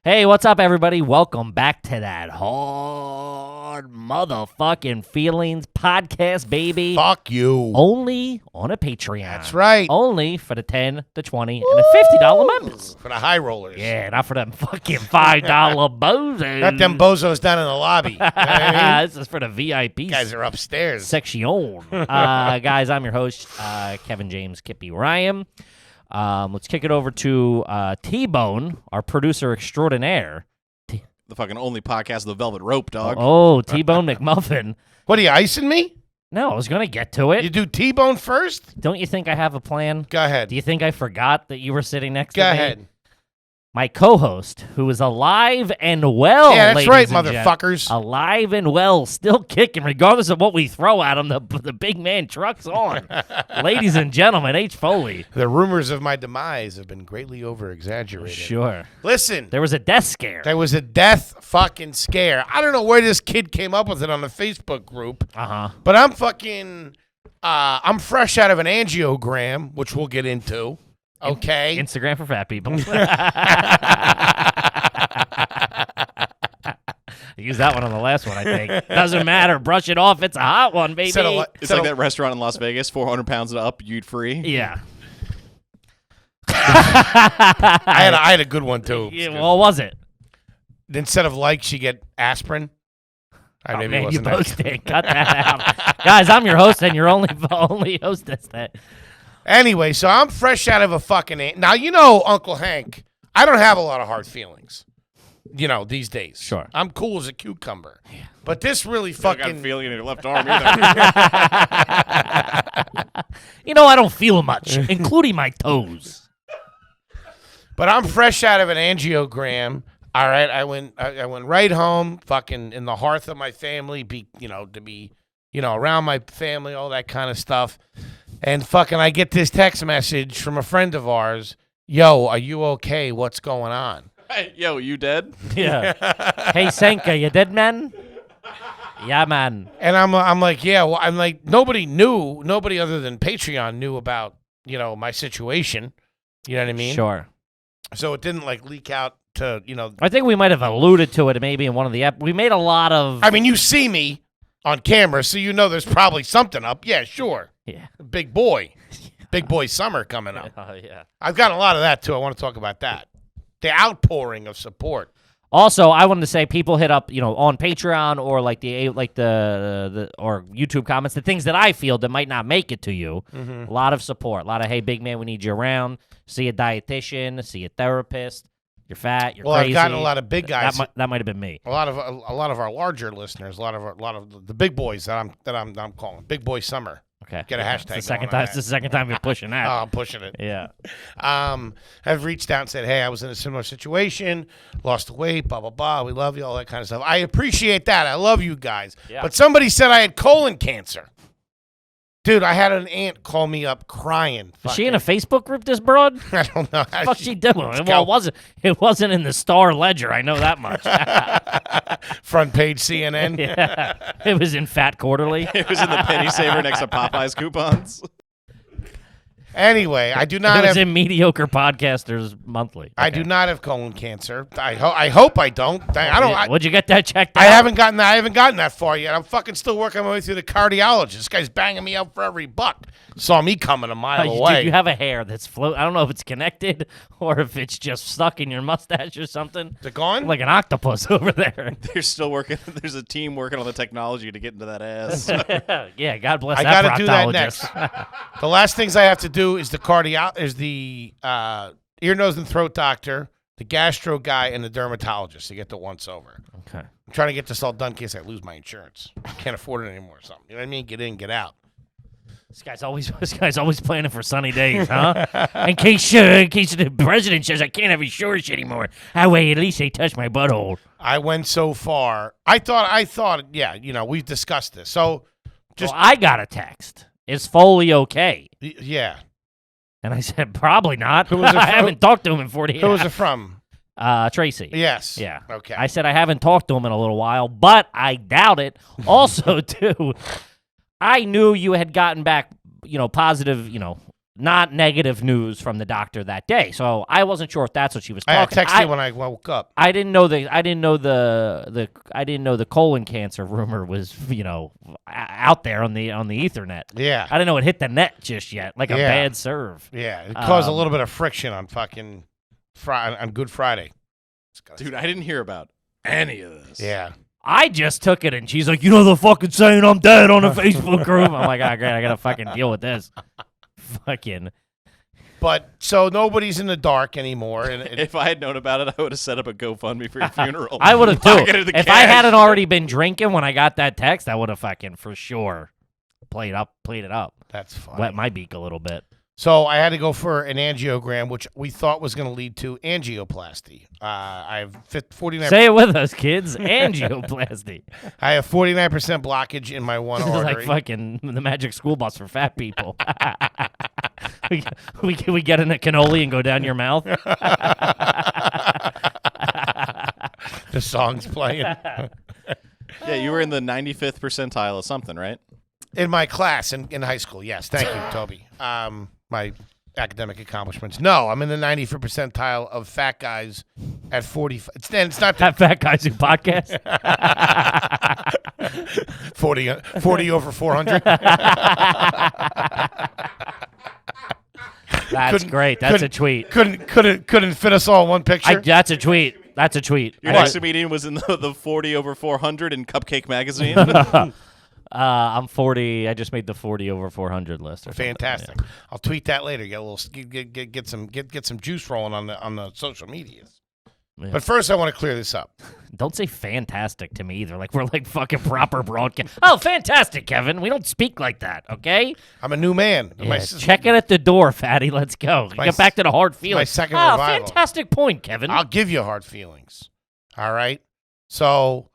Hey, what's up, everybody? Welcome back to that hard motherfucking feelings podcast, baby. Fuck you. Only on a Patreon. That's right. Only for the 10, the 20, and the $50 members. For the high rollers. Yeah, not for them fucking $5 bozos. Not them bozos down in the lobby. You know what I mean? This is for the VIP Guys are upstairs. section. Guys, I'm your host, Kevin James Kippy Ryan. Let's kick it over to T-Bone, our producer extraordinaire. The fucking only podcast of the Velvet Rope, dog. Oh, T-Bone McMuffin. What, are you icing me? No, I was going to get to it. You do T-bone first? Don't you think I have a plan? Go ahead. Do you think I forgot that you were sitting next Go to me? ahead. My co-host, who is alive and well, Yeah, that's right, ladies and motherfuckers. alive and well, still kicking, regardless of what we throw at him. The big man truck's on. Ladies and gentlemen, H. Foley. The rumors of my demise have been greatly over-exaggerated. Sure. Listen, There was a death scare. there was a death fucking scare. I don't know where this kid came up with it on the Facebook group, but I'm fucking, I'm fresh out of an angiogram, which we'll get into. Okay. Instagram for fat people. Use that one on the last one, I think. Doesn't matter. Brush it off. It's a hot one, baby. It's like that restaurant in Las Vegas, 400 pounds and up, you'd free. Yeah. I had a good one, too. Yeah, what was it? Instead of likes, you get aspirin. Oh, Maybe it man, you wasn't that both good. did. Cut that out. Guys, I'm your host, and your only host that's that. Anyway, so I'm fresh out of a fucking... Now, you know, Uncle Hank, I don't have a lot of hard feelings, you know, these days. Sure. I'm cool as a cucumber. Yeah. But this really I got a fucking... feeling in your left arm either. You know, I don't feel much, including my toes. But I'm fresh out of an angiogram. All right, I went right home, fucking in the hearth of my family, to be around my family, all that kind of stuff. And fucking I get this text message from a friend of ours. Yo, are you okay? What's going on? Hey, yo, you dead? Yeah. Hey, Senka, you dead, man? Yeah, man. And I'm like, yeah, well, I'm like, nobody other than Patreon knew about, my situation. You know what I mean? Sure. So it didn't like leak out to, I think we might have alluded to it maybe in one of the we made a lot of... I mean, you see me on camera, so you know there's probably something up. Yeah, sure. Yeah. Big boy. Big boy summer coming up. Oh, yeah. I've got a lot of that, too. I want to talk about that. The outpouring of support. Also, I wanted to say people hit up, on Patreon or like the or YouTube comments, the things that I feel that might not make it to you. Mm-hmm. A lot of support. A lot of, hey, big man, we need you around. See a dietitian. See a therapist. You're fat. You're crazy. I've gotten a lot of big guys. That might have been me. A lot of our larger listeners. A lot of the big boys that I'm calling Big Boy Summer. Okay. Get a hashtag. It's the second time you're pushing that. Oh, I'm pushing it. Yeah. Have reached out and said, hey, I was in a similar situation, lost the weight, blah, blah, blah. We love you, all that kind of stuff. I appreciate that. I love you guys. Yeah. But somebody said I had colon cancer. Dude, I had an aunt call me up crying. Is she in a Facebook group, this broad? I don't know. What the fuck she doing? Well, it wasn't in the Star Ledger. I know that much. Front page CNN. Yeah. It was in Fat Quarterly. It was in the penny saver next to Popeye's coupons. Anyway, I do not It was have... in Mediocre Podcasters Monthly. Okay. I do not have colon cancer. I hope I don't. I don't. Would you get that checked out? I haven't gotten that far yet. I'm fucking still working my way through the cardiologist. This guy's banging me up for every buck. Saw me coming a mile away. Dude, you have a hair that's float. I don't know if it's connected or if it's just stuck in your mustache or something. Is it gone? Like an octopus over there. They're still working. There's a team working on the technology to get into that ass. Yeah, God bless I that gotta do that proctologist. next. The last things I have to do is the ear, nose, and throat doctor, the gastro guy, and the dermatologist to get the once over. Okay. I'm trying to get this all done in case I lose my insurance. I can't afford it anymore or something. You know what I mean? Get in, get out. This guy's always planning for sunny days, huh? in case the president says I can't have insurance anymore. That way, at least they touch my butthole. I went so far. I thought, yeah, we've discussed this. So, Well, I got a text. Is Foley okay? Yeah. And I said, probably not. Who was it I from? haven't talked to him in 48 hours. Who was it from? Tracy. Yes. Yeah. Okay. I said I haven't talked to him in a little while, but I doubt it. Also, too, I knew you had gotten back, positive, not negative news from the doctor that day. So I wasn't sure if that's what she was I talking. texted you when I woke up. I didn't know the colon cancer rumor was out there on the Ethernet. Yeah. I didn't know it hit the net just yet, like a bad serve. Yeah, it caused a little bit of friction on fucking on Good Friday. Dude, I didn't hear about any of this. Yeah. I just took it, and she's like, they're fucking saying I'm dead on a Facebook group. I'm like, great, I gotta fucking deal with this. Fucking. But so nobody's in the dark anymore. And If I had known about it, I would have set up a GoFundMe for your funeral. I would have too. Pocketed the If cash. I hadn't already been drinking when I got that text, I would have fucking for sure played it up. That's fine. Wet my beak a little bit. So I had to go for an angiogram, which we thought was going to lead to angioplasty. I have 49. Say it with us, kids. Angioplasty. I have 49% blockage in my one This is artery. like fucking the magic school bus for fat people. we get in a cannoli and go down your mouth. The song's playing Yeah, you were in the 95th percentile of something, right? in my class in high school. Yes, thank you, Toby. My academic accomplishments. No, I'm in the 95th percentile of fat guys at 40. It's not That fat guys who podcast. 40 over 400. That's great. That's a tweet. Couldn't fit us all in one picture. That's a tweet. That's a tweet. Your next meeting was in the 40 over 400 in Cupcake Magazine. I'm 40. I just made the 40 over 400 list. Or Fantastic. Yeah. I'll tweet that later. Get a little get some juice rolling on the social medias. Yeah. But first, I want to clear this up. Don't say fantastic to me either. Like we're like fucking proper broadcast. Oh, fantastic, Kevin. We don't speak like that, okay? I'm a new man. Yeah, check it at the door, fatty. Let's go. Get back to the hard feelings. My second revival. Fantastic point, Kevin. I'll give you hard feelings. All right. So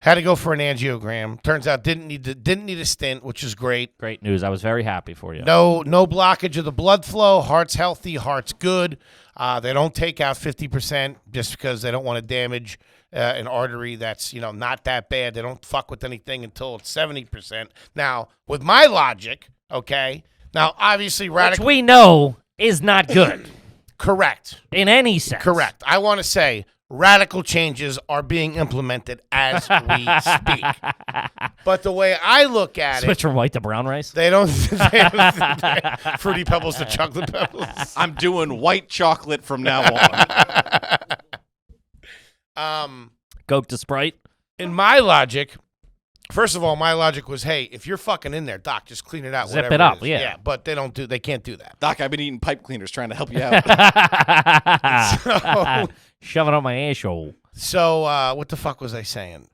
had to go for an angiogram. Turns out didn't need a stint, which is great. Great news. I was very happy for you. No blockage of the blood flow. Heart's healthy. Heart's good. They don't take out 50% just because they don't want to damage an artery that's not that bad. They don't fuck with anything until it's 70%. Now, with my logic, okay. Now, obviously, Which we know is not good. Correct. In any sense. Correct. I want to say radical changes are being implemented as we speak. But the way I look at Switch from white to brown rice. they don't Fruity Pebbles to chocolate pebbles. I'm doing white chocolate from now on. Coke to Sprite. In my logic, first of all, my logic was, hey, if you're fucking in there, doc, just clean it out. Zip whatever it up, is. yeah. But they can't do that. Doc, I've been eating pipe cleaners trying to help you out. Shoving up my asshole. So what the fuck was I saying?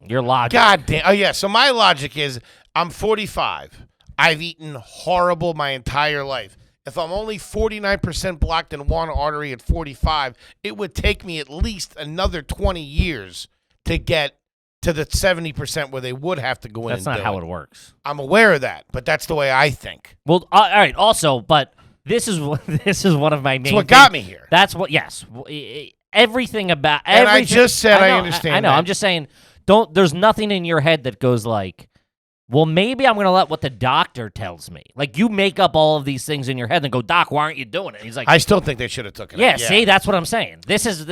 Your logic. God damn. Oh, yeah. So my logic is I'm 45. I've eaten horrible my entire life. If I'm only 49% blocked in one artery at 45, it would take me at least another 20 years to get to the 70% where they would have to go in. That's not how it works. I'm aware of that, but that's the way I think. Well, all right. Also, but this is one of my main. That's what got me here. That's what. Yes. Everything about. And I everything, just said I know, understand I know. that. I'm just saying. There's nothing in your head that goes like, well, maybe I'm going to let what the doctor tells me. Like, you make up all of these things in your head and go, Doc, why aren't you doing it? He's like, I still think they should have taken yeah, it. see, that's what I'm saying.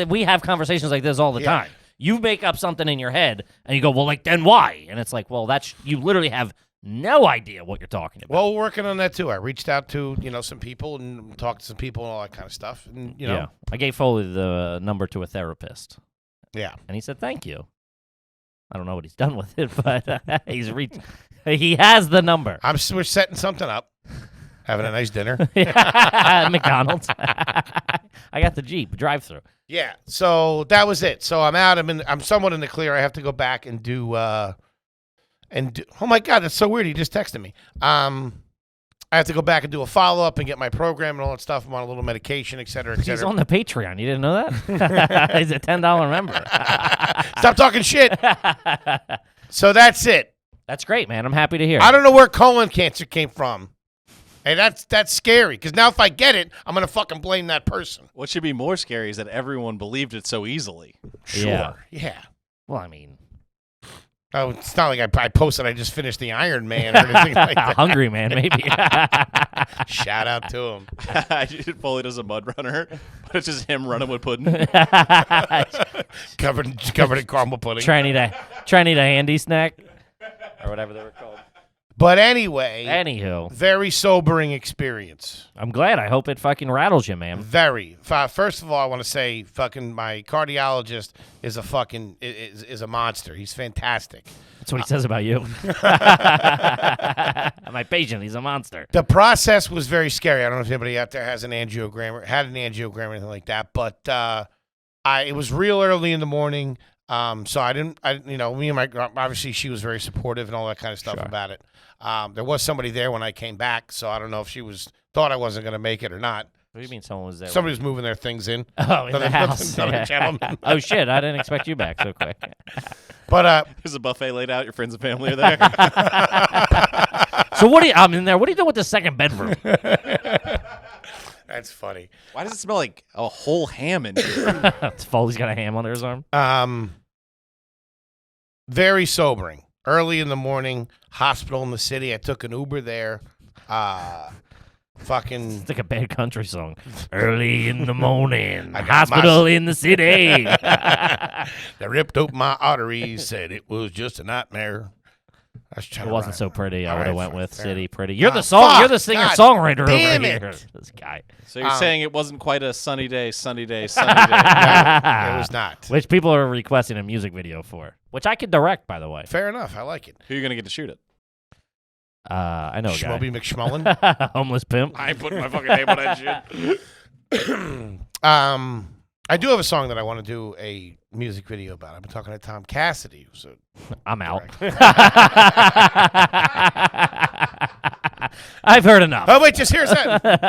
We have conversations like this all the Yeah. time. You make up something in your head and you go, well, like, then why? And it's like, well, you literally have no idea what you're talking about. Well, we're working on that too. I reached out to, some people and talked to some people and all that kind of stuff. And, Yeah. I gave Foley the number to a therapist. Yeah. And he said, thank you. I don't know what he's done with it, but he has the number. We're setting something up. Having a nice dinner. McDonald's. I got the Jeep drive-through. Yeah. So that was it. So I'm out. I'm somewhat in the clear. I have to go back and do oh my God, that's so weird. He just texted me. I have to go back and do a follow-up and get my program and all that stuff. I'm on a little medication, et cetera, et cetera. He's on the Patreon. You didn't know that? He's a $10 member. Stop talking shit. So that's it. That's great, man. I'm happy to hear. I don't know where colon cancer came from. Hey, that's scary. Because now if I get it, I'm going to fucking blame that person. What should be more scary is that everyone believed it so easily. Sure. Yeah. Well, I mean, Oh, it's not like I posted I just finished the Iron Man or anything like that. Hungry man, maybe. Shout out to him. Foley does a mud runner, but it's just him running with pudding. covered in caramel pudding. Try need a handy snack or whatever they were called. But anyway, Anywho, very sobering experience. I'm glad. I hope it fucking rattles you, man. Very. First of all, I want to say fucking my cardiologist is a fucking is a monster. He's fantastic. That's what he says about you. My patient, he's a monster. The process was very scary. I don't know if anybody out there has an angiogram or had an angiogram or anything like that, but it was real early in the morning. So me and my, obviously she was very supportive and all that kind of stuff about it. There was somebody there when I came back, so I don't know if she thought I wasn't going to make it or not. What do you mean someone was there? Somebody was moving their things in. Oh, in the house. Another gentleman. Oh, shit. I didn't expect you back so quick. But There's a buffet laid out. Your friends and family are there. So I'm in there. What are you doing with the second bedroom? that's funny. Why does it smell like a whole ham in here? It's Foley's got a ham under his arm. Very sobering. Early in the morning, hospital in the city. I took an Uber there. Fucking. It's like a bad country song. Early in the morning, I got hospital in the city. They ripped open my arteries. Said it was just a nightmare. It wasn't so pretty. I would have went with fair. City Pretty. You're the song. You're the singer-songwriter over damn here. it. This guy. So you're saying it wasn't quite a sunny day. No, it was not. Which people are requesting a music video for. Which I could direct, by the way. Fair enough. I like it. Who are you going to get to shoot it? I know a guy. Schmoby McSmullen. Homeless pimp. I ain't putting my fucking name on that shit. I do have a song that I want to do a music video about. I've been talking to Tom Cassidy. So I'm out. I've heard enough. oh wait, just here's that. No.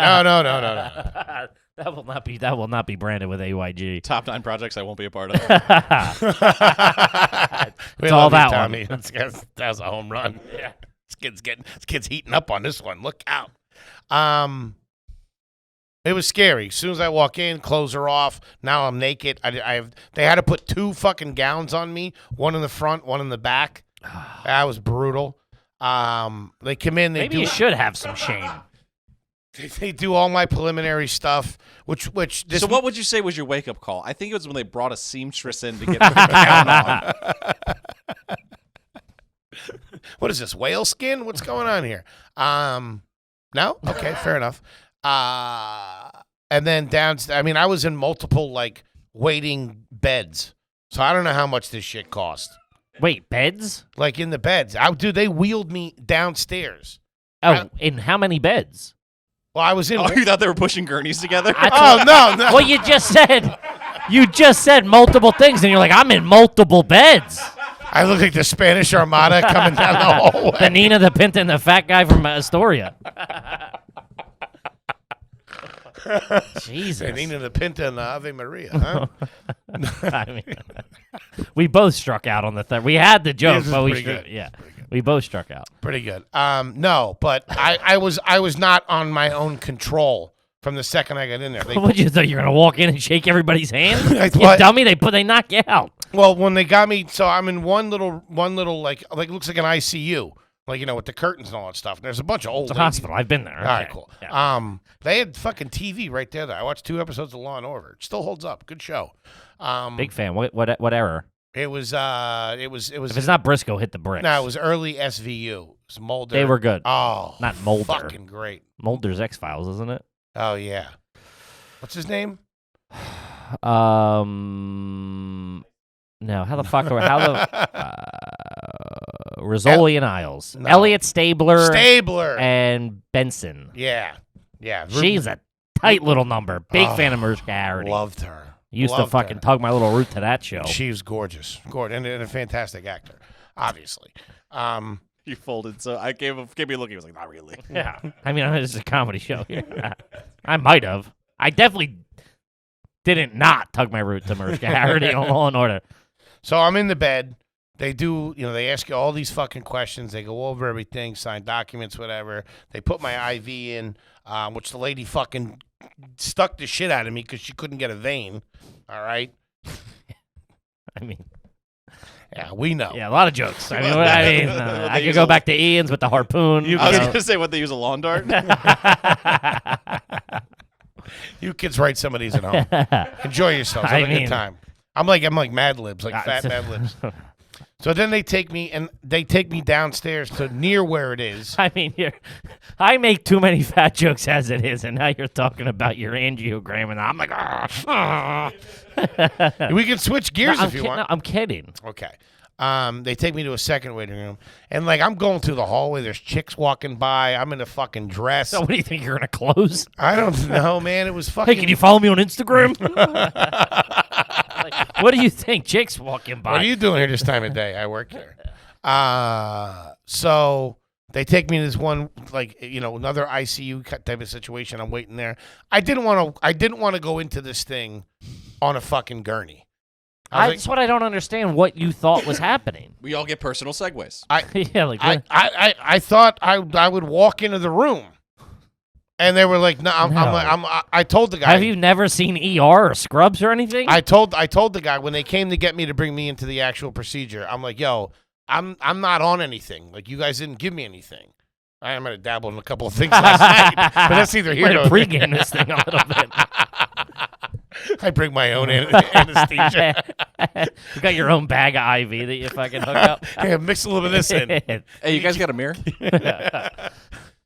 That will not be branded with AYG. Top 9 projects I won't be a part of. We It's all love you, that Tommy. one. That was a home run. Yeah, this kid's heating up on this one. Look out. It was scary. As soon as I walk in, clothes are off. Now I'm naked. They had to put 2 fucking gowns on me, one in the front, one in the back. That was brutal. They come in. Maybe you should have some shame. They do all my preliminary stuff, which this. So what would you say was your wake-up call? I think it was when they brought a seamstress in to get the gown on. What is this, whale skin? What's going on here? No? Okay, fair enough. And then downstairs, I mean, I was in multiple, waiting beds. So I don't know how much this shit cost. Wait, beds? Like, in the beds. Dude, they wheeled me downstairs. Oh, in how many beds? Well, I was in. Oh, you thought they were pushing gurneys together? Oh, no. Well, you just said multiple things, and you're like, I'm in multiple beds. I look like the Spanish Armada coming down the hallway. The Nina, the Pinta, and the fat guy from Astoria. Jesus. Nina, the Pinta, and the Ave Maria, huh? I mean, we both struck out on the third. We had the joke, This is but we pretty good. yeah, we both struck out. Pretty good. No, but I was not on my own control from the second I got in there. What you thought you were gonna walk in and shake everybody's hand? I You thought- dummy! They knock you out. Well, when they got me, so I'm in one little like looks like an ICU, with the curtains and all that stuff. And there's a bunch of old. It's a ladies. hospital. I've been there. All right, Okay. cool. Yeah. They had fucking TV right there. I watched 2 episodes of Law and Order. It still holds up. Good show. Big fan. What error? It was. If it's not Briscoe, hit the bricks. No, it was early SVU. It was Mulder. They were good. Oh, Not Mulder. Fucking great. Mulder's X-Files, isn't it? Oh yeah. What's his name? No. How the fuck? Rizzoli and Isles. No. Elliot Stabler. Stabler. And Benson. Yeah. She's a tight little number. Big fan of Mariska Hargitay. Loved her. Used Loved to fucking her. tug my little root to that show. She was gorgeous, and a fantastic actor, obviously. You folded, so I gave me a look. He was like, not really. Yeah. I mean, this is a comedy show here. I might have. I definitely didn't not tug my root to Mariska Hargitay on Law and Order. So I'm in the bed. They do, they ask you all these fucking questions. They go over everything, sign documents, whatever. They put my IV in, which the lady fucking stuck the shit out of me because she couldn't get a vein. All right. I mean, Yeah, we know. Yeah, a lot of jokes. I mean, I could go back to Ian's with the harpoon. I was going to say what they use a lawn dart. You kids write some of these at home. Enjoy yourselves. Have a good time. I'm like Mad Libs, like fat Mad Libs. So then they take me downstairs to near where it is. I mean, I make too many fat jokes as it is, and now you're talking about your angiogram, and I'm like, We can switch gears if you want. No, I'm kidding. Okay. They take me to a second waiting room, and like I'm going through the hallway. There's chicks walking by. I'm in a fucking dress. So what do you think you're gonna close? I don't know, man. It was fucking. Hey, can you follow me on Instagram? Like, what do you think? Chicks walking by. What are you doing here this time of day? I work here. So they take me to this one, like, another ICU type of situation. I'm waiting there. I didn't want to go into this thing on a fucking gurney. That's what I don't understand. What you thought was happening? We all get personal segues. I thought I would walk into the room. And they were like, "No, I told the guy." Have you never seen ER or Scrubs or anything? I told the guy when they came to get me to bring me into the actual procedure. I'm like, "Yo, I'm not on anything. Like, you guys didn't give me anything. I'm gonna dabble in a couple of things last night, but that's either here or pregame this thing a little bit. I bring my own anesthesia. You got your own bag of IV that you fucking hook up. Hey, mix a little bit of this in. Hey, you guys got a mirror?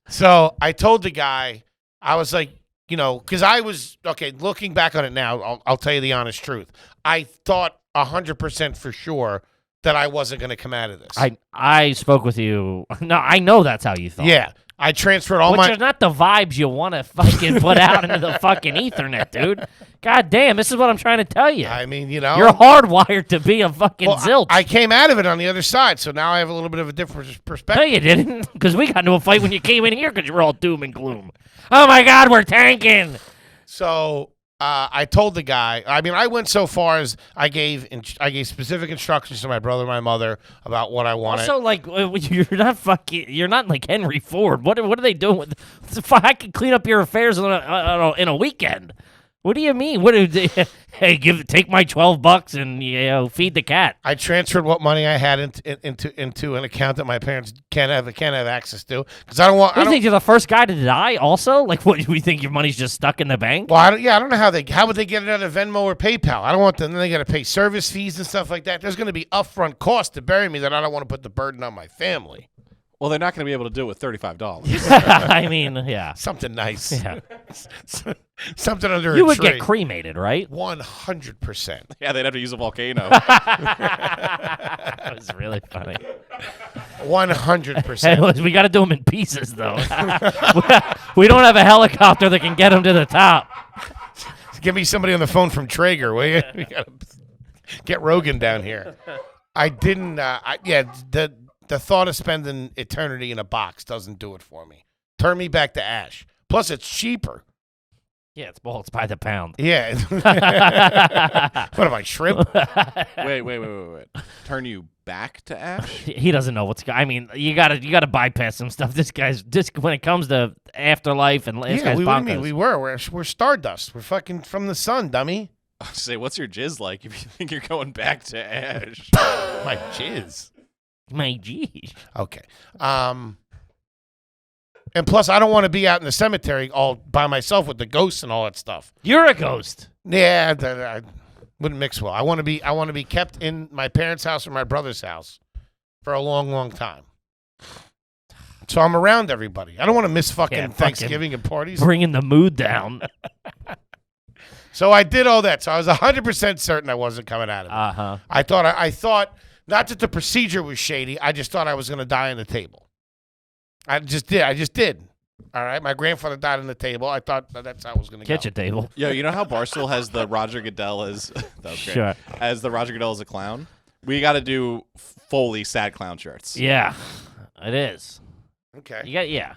So I told the guy, I was like, because I was, looking back on it now, I'll tell you the honest truth. I thought 100% for sure that I wasn't going to come out of this. I spoke with you. No, I know that's how you thought. Yeah. I transferred all Which are not the vibes you want to fucking put out into the fucking Ethernet, dude. God damn, this is what I'm trying to tell you. I mean, You're hardwired to be a fucking zilch. I came out of it on the other side, so now I have a little bit of a different perspective. No, you didn't, because we got into a fight when you came in here because you were all doom and gloom. Oh, my God, we're tanking. So I told the guy, I went so far as I gave specific instructions to my brother and my mother about what I wanted. Also, like, you're not like Henry Ford. What are they doing with? I can clean up your affairs in a weekend. What do you mean? Hey, take my $12 and feed the cat. I transferred what money I had into an account that my parents can't have access to because I don't want. You think you're the first guy to die? Also, like, what do you think your money's just stuck in the bank? Well, I don't know how would they get it out of Venmo or PayPal? I don't want them. Then they got to pay service fees and stuff like that. There's going to be upfront costs to bury me that I don't want to put the burden on my family. Well, they're not going to be able to do it with $35. I mean, yeah. Something nice. Yeah. Something under a tree. You would get cremated, right? 100%. Yeah, they'd have to use a volcano. That was really funny. 100%. We got to do them in pieces, though. We don't have a helicopter that can get them to the top. Give me somebody on the phone from Traeger, will you? We gotta get Rogan down here. I didn't. The thought of spending eternity in a box doesn't do it for me. Turn me back to ash. Plus, it's cheaper. Yeah, it's by the pound. Yeah. What am I, shrimp? Wait. Turn you back to ash? He doesn't know what's. I mean, you gotta bypass some stuff. This guy's just when it comes to afterlife and this guy's what do you bonkers. mean? We're stardust. We're fucking from the sun, dummy. I was say, what's your jizz like if you think you're going back to ash? My jizz. My geez. Okay. And plus, I don't want to be out in the cemetery all by myself with the ghosts and all that stuff. You're a ghost. Yeah, I wouldn't mix well. I want to be kept in my parents' house or my brother's house for a long, long time. So I'm around everybody. I don't want to miss fucking Thanksgiving and parties. Bringing the mood down. So I did all that. So I was 100% certain I wasn't coming out of it. Uh-huh. I thought not that the procedure was shady. I just thought I was going to die on the table. I just did. All right. My grandfather died on the table. I thought that's how I was going to go. Kitchen table. Yo, you know how Barstool has the Roger Goodell as that was great. Sure. As the Roger Goodell as a clown? We got to do Foley sad clown shirts. Yeah, it is. Okay. Yeah.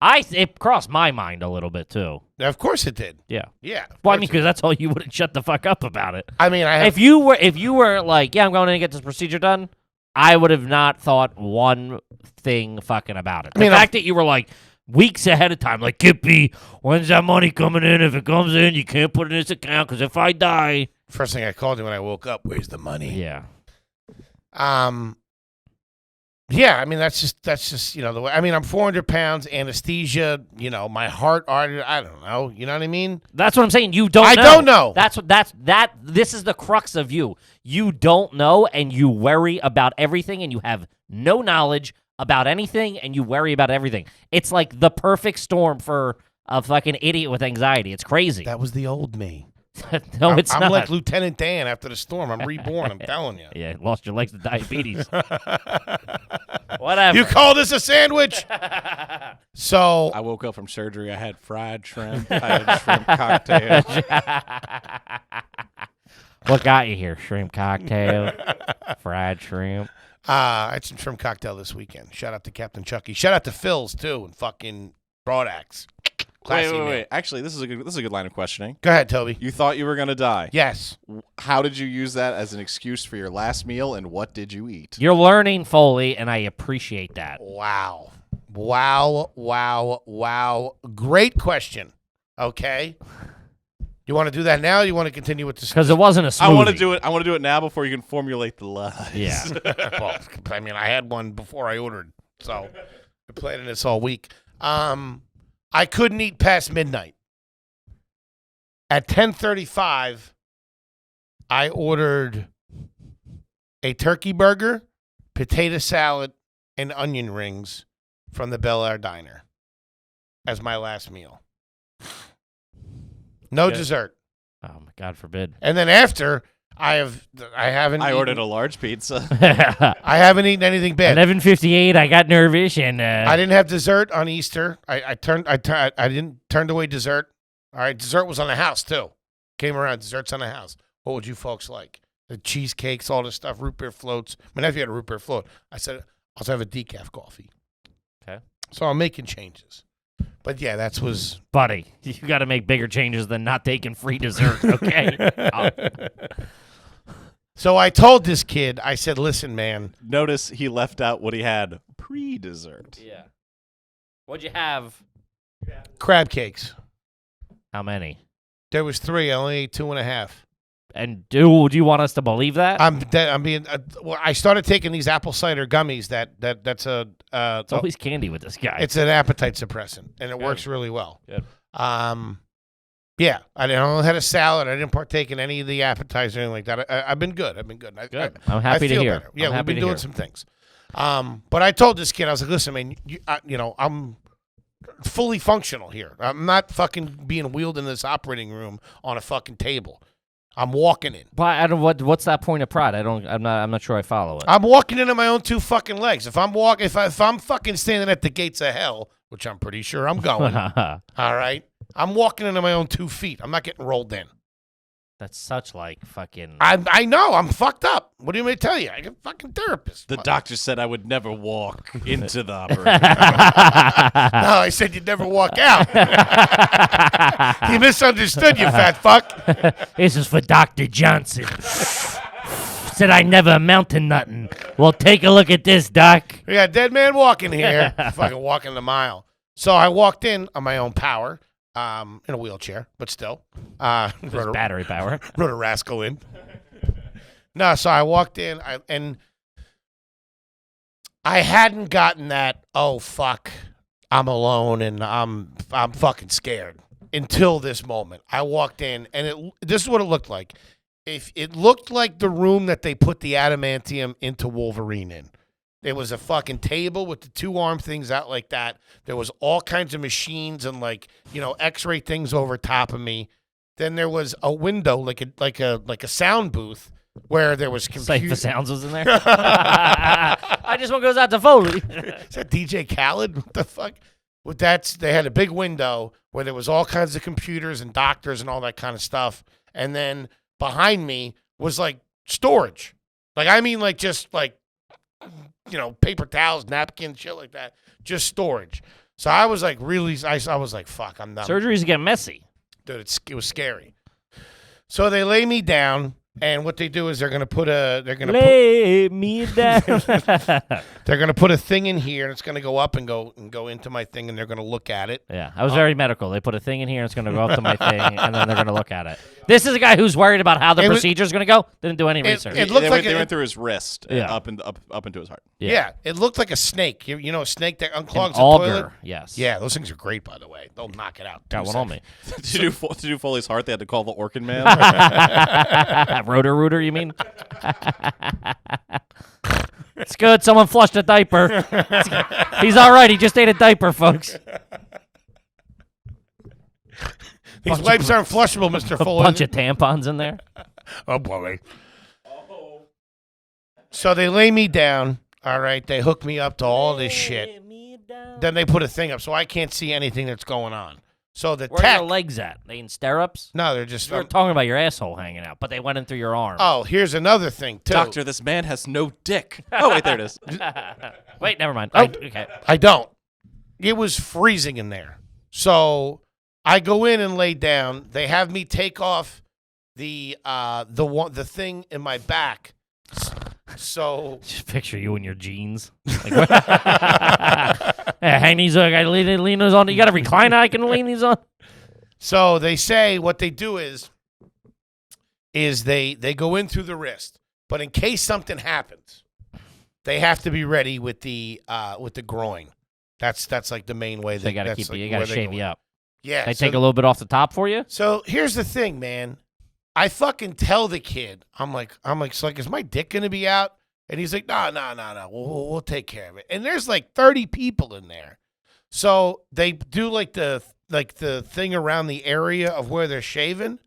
It crossed my mind a little bit too. Now, of course it did. Yeah. Yeah. Well, I mean, because that's all you wouldn't shut the fuck up about it. I mean, if you were like, yeah, I'm going in and get this procedure done, I would have not thought one thing fucking about it. The fact that you were like weeks ahead of time, like, Kippy, when's that money coming in? If it comes in, you can't put it in this account because if I die. First thing I called you when I woke up, where's the money? Yeah. Yeah, I mean that's just the way. I mean, I'm 400 pounds, anesthesia. My heart. I don't know. You know what I mean? That's what I'm saying. You don't. I know. don't know. This is the crux of you. You don't know, and you worry about everything, and you have no knowledge about anything, and you worry about everything. It's like the perfect storm for a fucking idiot with anxiety. It's crazy. That was the old me. No, it's I'm not. like Lieutenant Dan after the storm. I'm reborn. I'm telling you. Yeah, lost your legs to diabetes. Whatever. You call this a sandwich? So I woke up from surgery. I had fried shrimp. I had shrimp cocktail. What got you here? Shrimp cocktail, fried shrimp. I had some shrimp cocktail this weekend. Shout out to Captain Chucky. Shout out to Phil's too, and fucking Broadax. Classy man. Wait. Actually, this is a good line of questioning. Go ahead, Toby. You thought you were gonna die. Yes. How did you use that as an excuse for your last meal, and what did you eat? You're learning, Foley, and I appreciate that. Wow. Great question. Okay. You want to do that now? Or you want to continue with this? Because it wasn't a smoothie. I want to do it now before you can formulate the lies. Yeah. Well, I mean, I had one before I ordered, so I planning this all week. I couldn't eat past midnight. At 10:35, I ordered a turkey burger, potato salad, and onion rings from the Bel Air Diner as my last meal. No dessert. Oh my God forbid. And then after, I ordered a large pizza. I haven't eaten anything bad. 11:58. I got nervous and I didn't have dessert on Easter. I turned away dessert. All right, dessert was on the house too. Came around, dessert's on the house. What would you folks like? The cheesecakes, all this stuff, root beer floats. My nephew had a root beer float. I said, I'll also have a decaf coffee. Okay. So I'm making changes. But yeah, that was... Buddy, you got to make bigger changes than not taking free dessert, okay? So I told this kid, I said, listen, man. Notice he left out what he had pre-dessert. Yeah. What'd you have? Crab cakes. How many? There was 3. I only ate 2.5. And do you want us to believe that? I started taking these apple cider gummies. That's it's always candy with this guy. It's an appetite suppressant, and it works really well. Good. Yeah, I only had a salad. I didn't partake in any of the appetizers or anything like that. I've been good. Good. I'm happy to hear. Better. Yeah, we've been doing some things. But I told this kid, I was like, listen, man, I'm fully functional here. I'm not fucking being wheeled in this operating room on a fucking table. I'm walking in. But I don't. What's that point of pride? I'm not sure I follow it. I'm walking in on my own 2 fucking legs. If I'm fucking standing at the gates of hell, which I'm pretty sure I'm going, all right, I'm walking in on my own 2 feet. I'm not getting rolled in. That's such like fucking. I know. I'm fucked up. What do you want me to tell you? I got a fucking therapist. The doctor said I would never walk into the operating room. No, I said you'd never walk out. You misunderstood, you fat fuck. This is for Dr. Johnson. Said I never amount to nothing. Well, take a look at this, Doc. We got a dead man walking here. Fucking walking the mile. So I walked in on my own power. In a wheelchair, but still. Battery power. Wrote a rascal in. No, so I walked in, and I hadn't gotten that, oh, fuck, I'm alone and I'm fucking scared until this moment. I walked in, and this is what it looked like. If it looked like the room that they put the adamantium into Wolverine in. There was a fucking table with the 2 arm things out like that. There was all kinds of machines and X-ray things over top of me. Then there was a window like a sound booth where there was computers. Safe for Sounds was in there. I just one goes out to Foley. Is that DJ Khaled? What the fuck? They had a big window where there was all kinds of computers and doctors and all that kind of stuff. And then behind me was like storage. Paper towels, napkins, shit like that. Just storage. So I was like I was like, fuck, I'm done. Surgeries get messy. Dude, it was scary. So they lay me down. And what they do is they're gonna put Lay me down. they're gonna put a thing in here, and it's gonna go up and go into my thing, and they're gonna look at it. Yeah, I was very medical. They put a thing in here, and it's going to go up to my thing, and then they're going to look at it. This is a guy who's worried about how the procedure's going to go. Didn't do any research. It looked like they went through his wrist, up into his heart. Yeah, it looked like a snake. You know, a snake that unclogs the auger, toilet. yes. Yeah, those things are great, by the way. They'll knock it out. Got one on me. to do Foley's heart, they had to call the Orkin man. Rotor-rooter, you mean? It's good. Someone flushed a diaper. He's all right. He just ate a diaper, folks. These wipes aren't flushable, Mr. A Foley. bunch of tampons in there. Oh, boy. So they lay me down. All right. They hook me up to all this shit. Then they put a thing up so I can't see anything that's going on. So the Where are tech. your legs at? They in stirrups? No, they're just. We were talking about your asshole hanging out, but they went in through your arm. Oh, here's another thing, too. Doctor, this man has no dick. Oh, wait, there it is. Wait, never mind. Oh. Okay. I don't. It was freezing in there. So I go in and lay down. They have me take off the thing in my back. So Just picture you in your jeans. Like, hey, hang these. I gotta lean those on. You got a recliner I can lean these on. So they say what they do is they go in through the wrist, but in case something happens, they have to be ready with the groin. That's like the main way. They gotta keep you. You gotta shave you up. Yeah, They take a little bit off the top for you. So here's the thing, man. I fucking tell the kid, I'm like, is my dick gonna be out? And he's like, no. We'll take care of it. And there's like 30 people in there. So they do like the thing around the area of where they're shaving.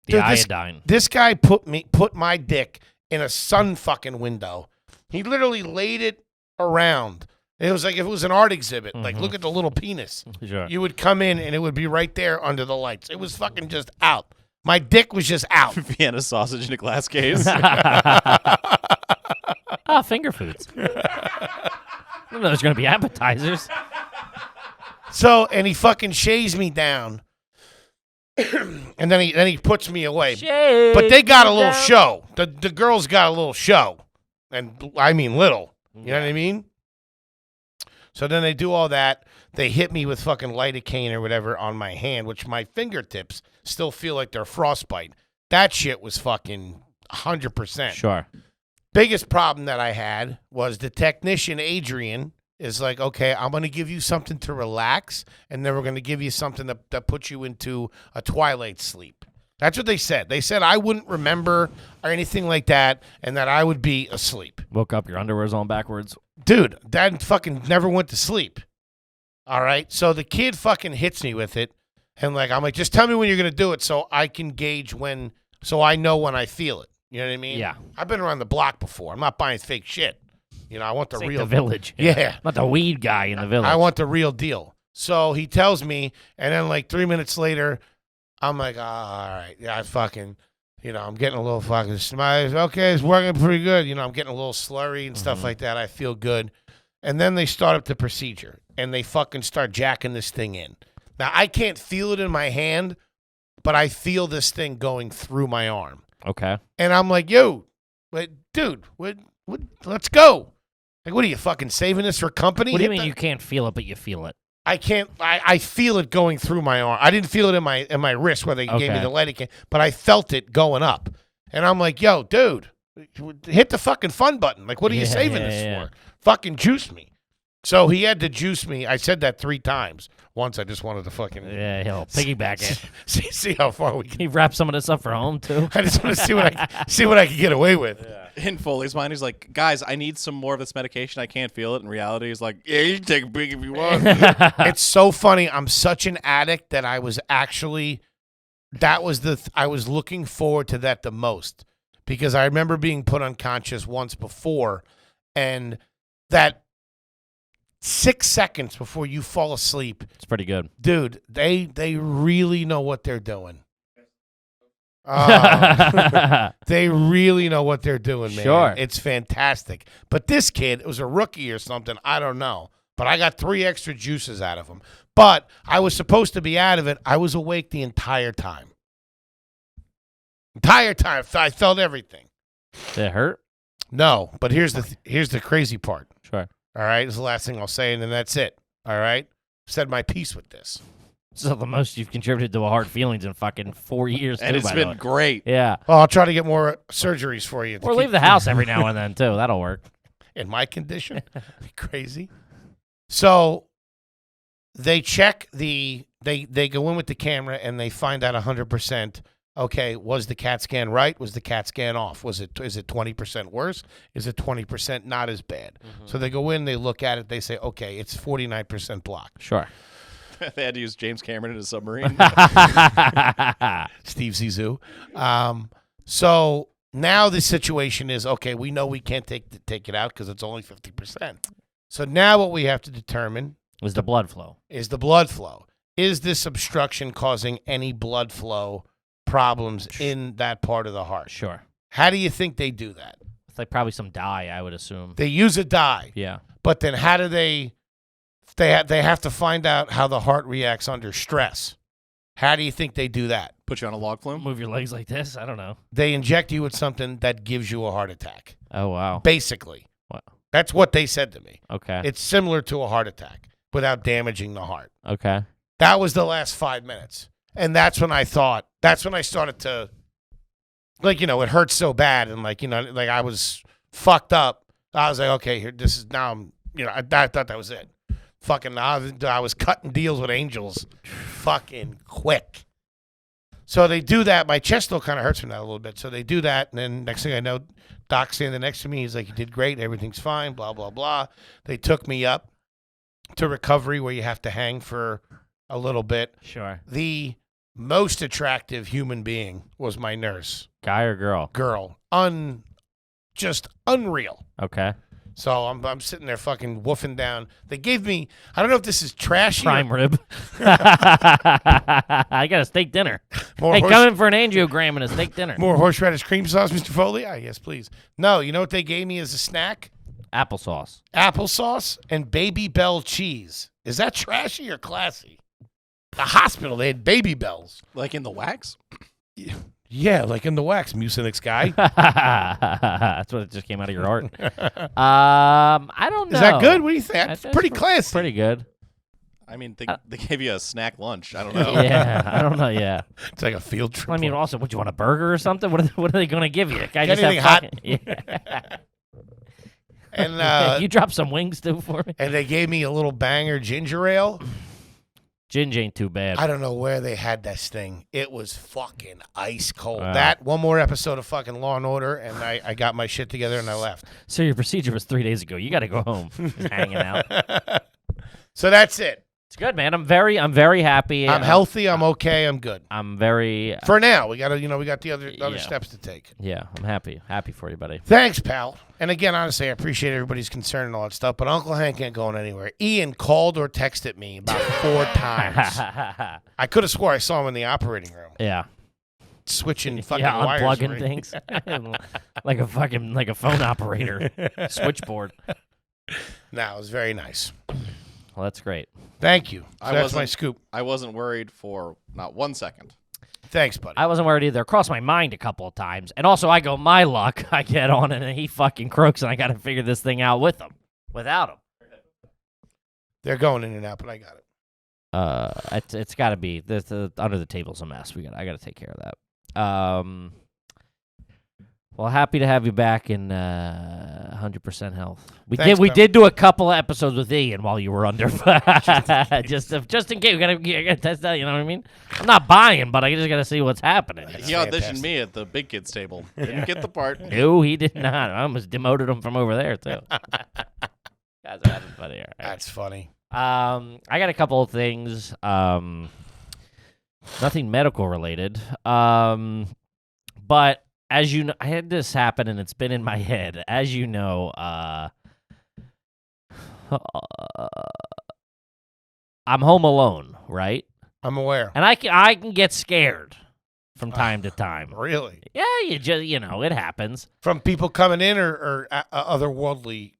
The Dude, iodine. This guy put my dick in a sun fucking window. He literally laid it around. It was like if it was an art exhibit. Like, look at the little penis. Sure. You would come in and it would be right there under the lights. It was fucking just out. My dick was just out. Vienna sausage in a glass case. Finger foods. I didn't know there's going to be appetizers. So, and he fucking shaves me down. And then he puts me away. But they got a little show. The girls got a little show. And I mean little. You know what I mean? So then they do all that. They hit me with fucking lidocaine or whatever on my hand, which my fingertips still feel like they're frostbite. That shit was fucking 100%. Sure. Biggest problem that I had was the technician, Adrian, is like, okay, I'm going to give you something to relax, and then we're going to give you something that puts you into a twilight sleep. That's what they said. They said I wouldn't remember or anything like that, and that I would be asleep. Woke up, your underwear's on backwards. Dude, Dad fucking never went to sleep. All right? So the kid fucking hits me with it, and I'm like, just tell me when you're going to do it so I can gauge when, so I know when I feel it. You know what I mean? Yeah. I've been around the block before. I'm not buying fake shit. You know, I want the It's like real the village. Yeah. Not the weed guy in the village. I want the real deal. So he tells me, and then 3 minutes later, I'm like, all right. Yeah, I fucking, I'm getting a little fucking smile. Okay, it's working pretty good. I'm getting a little slurry and stuff like that. I feel good. And then they start up the procedure, and they fucking start jacking this thing in. Now, I can't feel it in my hand, but I feel this thing going through my arm. Okay. And I'm like, yo, dude, let's go. Like, what are you fucking saving this for company? What do you mean you can't feel it, but you feel it? I can't. I feel it going through my arm. I didn't feel it in my wrist where they gave me the lidocaine, but I felt it going up. And I'm like, yo, dude, hit the fucking fun button. Like, what are you saving this for? Fucking juice me. So he had to juice me. I said that 3 times. Once I just wanted to fucking he'll piggyback it. see how far we can. He wrapped some of this up for home too. I just want to see what I can get away with. Yeah. In Foley's mind, he's like, guys, I need some more of this medication. I can't feel it. In reality, he's like, yeah, you can take a big if you want. It's so funny. I'm such an addict that I was actually, I was looking forward to that the most, because I remember being put unconscious once before, and that 6 seconds before you fall asleep, It's pretty good. dude, they really know what they're doing. They really know what they're doing, man. Sure. It's fantastic. But this kid, it was a rookie or something, I don't know. But I got 3 extra juices out of him. But I was supposed to be out of it. I was awake the entire time. Entire time, I felt everything. Did it hurt? No, but here's the crazy part. Sure. All right, this is the last thing I'll say, and then that's it. All right, said my piece with this. So the most you've contributed to a hard feelings in fucking 4 years, And too, it's by the been way. great. Yeah. Well, I'll try to get more surgeries for you. Or leave the house every now and then, too. That'll work. In my condition, crazy. So they check they go in with the camera and they find out 100%. Okay, was the CAT scan right? Was the CAT scan off? Is it 20% worse? Is it 20% not as bad? So they go in, they look at it, they say, okay, it's 49% block. Sure. They had to use James Cameron in a submarine. Steve Zissou. So now the situation is, okay, we know we can't take it out because it's only 50%. So now what we have to determine Was the blood flow. is the blood flow. Is this obstruction causing any blood flow problems in that part of the heart? Sure. How do you think they do that? It's like probably some dye, I would assume. They use a dye, Yeah. but then how do they have to find out how the heart reacts under stress. How do you think they do that? Put you on a log flume. Move your legs like this? I don't know. They inject you with something that gives you a heart attack, Oh, wow. basically. Wow. That's what they said to me. Okay. It's similar to a heart attack without damaging the heart. Okay. That was the last 5 minutes. And that's when I started to, like, it hurts so bad. And, like, I was fucked up. I was like, okay, I thought that was it. Fucking, I was cutting deals with angels fucking quick. So they do that. My chest still kind of hurts from that a little bit. So they do that. And then next thing I know, Doc's standing next to me. He's like, you did great. Everything's fine, blah, blah, blah. They took me up to recovery where you have to hang for a little bit. Sure. The most attractive human being was my nurse. Guy or girl? Girl. Just unreal. Okay. So I'm sitting there fucking woofing down. They gave me, I don't know if this is trashy. Prime rib. I got a steak dinner. Hey, come in for an angiogram and a steak dinner. More horseradish cream sauce, Mr. Foley? Yes, please. No, you know what they gave me as a snack? Applesauce. Applesauce and Baby Bell cheese. Is that trashy or classy? The hospital, they had Baby Bells. Like in the wax? Yeah, like in the wax, Mucinex guy. That's what it just came out of your heart. I don't know. Is that good? What do you think? That's Pretty classy. Pretty good. I mean, they gave you a snack lunch. I don't know. Yeah, I don't know. Yeah. It's like a field trip. I mean, also, would you want a burger or something? What are they going to give you? Guy Get just have anything hot. Yeah. And you drop some wings too for me. and they gave me a little banger ginger ale. Ginger ain't too bad. I don't know where they had this thing. It was fucking ice cold. Wow. That one more episode of fucking Law and Order, and I got my shit together and I left. So your procedure was 3 days ago. You got to go home. Just hanging out. So that's it. It's good, man. I'm very happy. I'm healthy. I'm okay. I'm good. I'm very. For now, we got the other Yeah. steps to take. Yeah, I'm happy. Happy for you, buddy. Thanks, pal. And again, honestly, I appreciate everybody's concern and all that stuff, but Uncle Hank ain't going anywhere. Ian called or texted me about 4 times. I could have swore I saw him in the operating room. Yeah. Switching fucking Yeah, wires. unplugging right? things like a phone operator switchboard. No, it was very nice. Well, that's great. Thank you. So I that's wasn't- my scoop. I wasn't worried for not 1 second. Thanks, buddy. I wasn't worried either. It crossed my mind a couple of times, and also I go, my luck. I get on it, and he fucking crooks, and I got to figure this thing out with him, without him. They're going in and out, but I got it. It's got to be the under the table's a mess. I got to take care of that. Well, happy to have you back in 100% health. Thanks, We pal. did do a couple episodes with Ian while you were under, just in case. We gotta test that. You know what I mean? I'm not buying, but I just gotta see what's happening. He auditioned fantastic. me at the big kids table. Didn't get the part. No, he did not. I almost demoted him from over there too. Guys are having fun here. All right. That's funny. I got a couple of things. Nothing medical related. But as you know, I had this happen and it's been in my head. As you know, I'm home alone, right? I'm aware. And I can get scared from time to time. Really? Yeah, it happens. From people coming in or otherworldly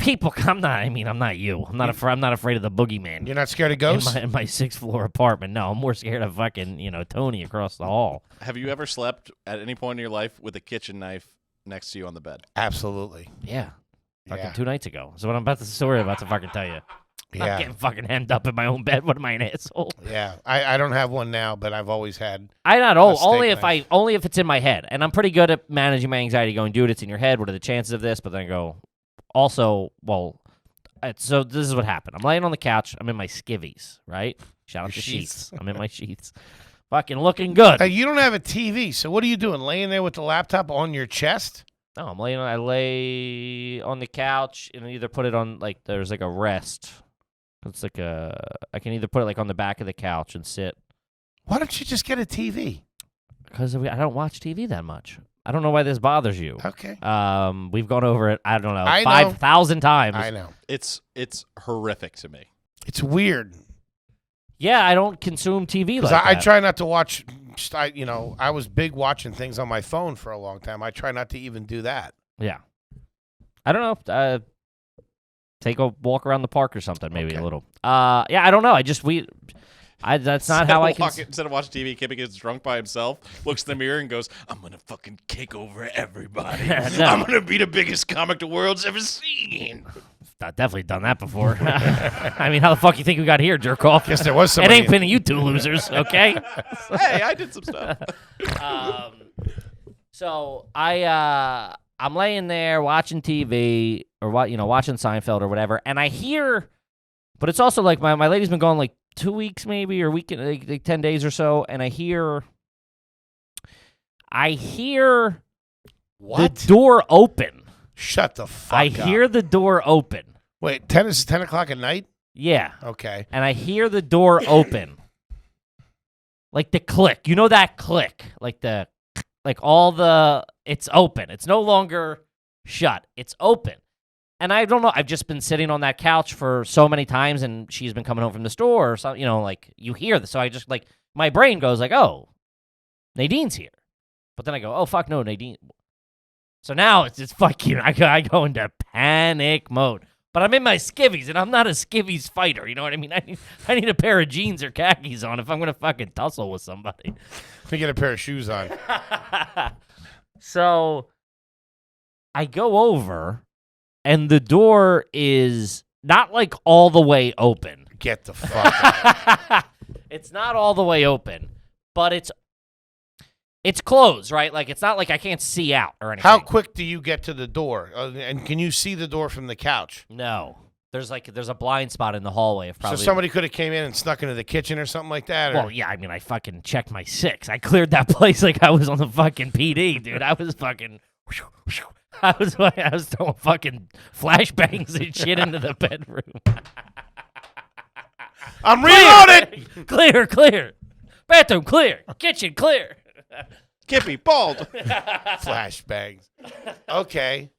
people. I'm not. I mean, I'm not you. I'm not afraid of the boogeyman. You're not scared of ghosts? In my 6th floor apartment. No, I'm more scared of fucking Tony across the hall. Have you ever slept at any point in your life with a kitchen knife next to you on the bed? Absolutely. Yeah. Fucking Yeah. 2 nights ago. So what I'm about to story I'm about to fucking tell you. I'm not getting fucking hemmed up in my own bed. What am I, an asshole? Yeah. I don't have one now, but I've always had. Only if knife. only if it's in my head. And I'm pretty good at managing my anxiety going, dude, it's in your head. What are the chances of this? But then I go, also, well, so this is what happened. I'm laying on the couch. I'm in my skivvies, right? Shout out to sheets. I'm in my sheets. Fucking looking good. Hey, you don't have a TV, so what are you doing? Laying there with the laptop on your chest? No, I lay on the couch and either put it on, like, there's like a rest. It's like I can either put it like on the back of the couch and sit. Why don't you just get a TV? Because I don't watch TV that much. I don't know why this bothers you. Okay. We've gone over it, I don't know, I know. 5,000 times. I know. It's horrific to me. It's weird. Yeah, I don't consume TV like I that. try not to watch. I was big watching things on my phone for a long time. I try not to even do that. Yeah. I don't know. Take a walk around the park or something, maybe Okay. a little. Yeah, I don't know. That's not how I can. Instead of watching TV, Kippy gets drunk by himself, looks in the mirror, and goes, "I'm gonna fucking kick over everybody. No. I'm gonna be the biggest comic the world's ever seen." I've definitely done that before. I mean, how the fuck you think we got here, jerk off? Guess there was It somebody. ain't been you two losers, okay? Hey, I did some stuff. So I'm laying there watching TV or watching Seinfeld or whatever, and I hear, but it's also like my lady's been gone like 2 weeks maybe or week, like 10 days or so, and I hear What? the door open. Shut the fuck I up. hear the door open. Wait, 10 is 10 o'clock at night? Yeah. Okay. And I hear the door open. Like the click. You know that click? It's open. It's no longer shut. It's open. And I don't know. I've just been sitting on that couch for so many times, and she's been coming home from the store or something, like you hear this. So I just my brain goes like, oh, Nadine's here. But then I go, oh, fuck no, Nadine. So now it's fucking, I go into panic mode. But I'm in my skivvies, and I'm not a skivvies fighter. You know what I mean? I need a pair of jeans or khakis on if I'm going to fucking tussle with somebody. Let me get a pair of shoes on. So I go over, and the door is not like all the way open. Get the fuck out. It's not all the way open, but it's closed, right? Like, it's not like I can't see out or anything. How quick do you get to the door? And can you see the door from the couch? No. There's a blind spot in the hallway of probably. So somebody could have came in and snuck into the kitchen or something like that? Or? Well, yeah, I mean, I fucking checked my 6. I cleared that place like I was on the fucking PD, dude. I was fucking. I was throwing fucking flashbangs and shit into the bedroom. I'm reloaded! Clear. Bathroom clear. Kitchen clear. Kippy, bald. Flashbangs. Okay.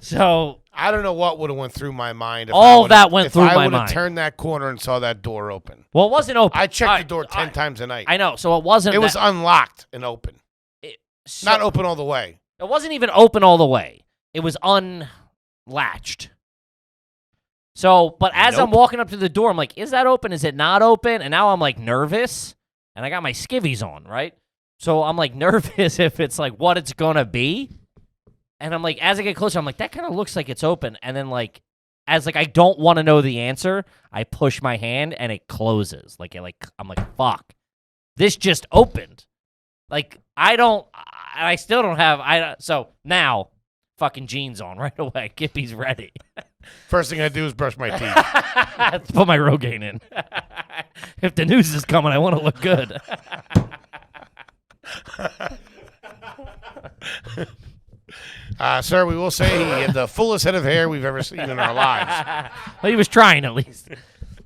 So I don't know what would have went through my mind. If All I that went through if I my would have mind. turned that corner and saw that door open. well, it wasn't open. I checked All the door 10 times a night. I know. So it wasn't. It was unlocked and open. So- Not open all the way. It wasn't even open all the way. It was unlatched. So, but as I'm walking up to the door, I'm like, is that open? Is it not open? And now I'm like nervous, and I got my skivvies on, right? So I'm like nervous if it's like what it's gonna be. And I'm like, as I get closer, I'm like, that kind of looks like it's open. And then as I don't want to know the answer, I push my hand and it closes. I'm like, fuck, this just opened. I still don't have. So now, fucking jeans on right away. Kippy's ready. First thing I do is brush my teeth. Let's put my Rogaine in. If the news is coming, I want to look good. Sir, we will say he had the fullest head of hair we've ever seen in our lives. Well, he was trying at least.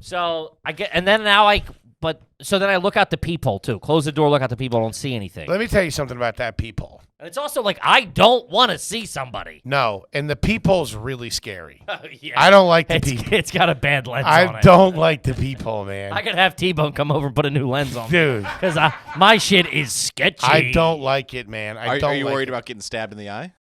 So then I look out the peephole too. Close the door, look out the peephole, don't see anything. Let me tell you something about that peephole. And it's also like I don't want to see somebody. No, and the peephole's really scary. Yeah. I don't like the peephole. It's got a bad lens on I it. don't like the peephole, man. I could have T-Bone come over and put a new lens on. Dude. Because my shit is sketchy. I don't like it, man. Are you like worried it. about getting stabbed in the eye?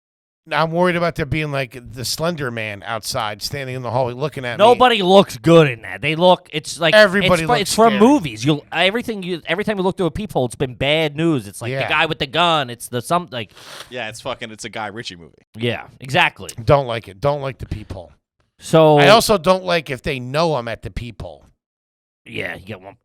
I'm worried about there being like the Slender Man outside, standing in the hallway, looking at me. Nobody looks good in that. They look. It's like Everybody It's, looks it's from scary. movies. Every time you look through a peephole, it's been bad news. It's like Yeah. the guy with the gun. It's the like. Yeah, it's a Guy Ritchie movie. Yeah, exactly. Don't like it. Don't like the peephole. So I also don't like if they know I'm at the peephole. yeah, you get one.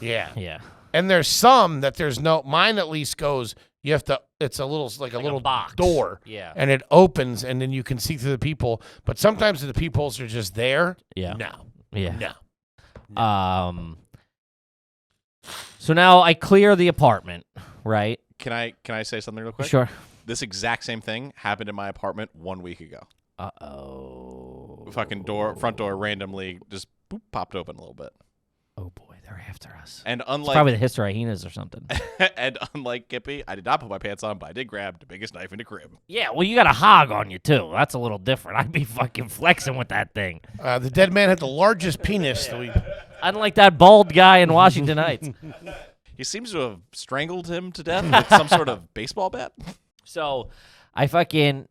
Yeah. Yeah, And there's some that there's no. Mine at least goes. You have to. It's a little like a little box door. Yeah, And it opens, and then you can see through the peephole. But sometimes the peepholes are just there. yeah, No. yeah. No. So now I clear the apartment, right? Can I say something real quick? Sure. This exact same thing happened in my apartment 1 week ago. Uh-oh. Fucking front door randomly just boop, popped open a little bit. Oh, boy, they're after us. And It's unlike probably the Hysteria or something. and unlike Kippy, I did not put my pants on, but I did grab the biggest knife in the crib. Yeah, well, you got a hog on you, too. That's a little different. I'd be fucking flexing with that thing. The dead man had the largest penis that we. Unlike that bald guy in Washington Heights. He seems to have strangled him to death with some sort of baseball bat. So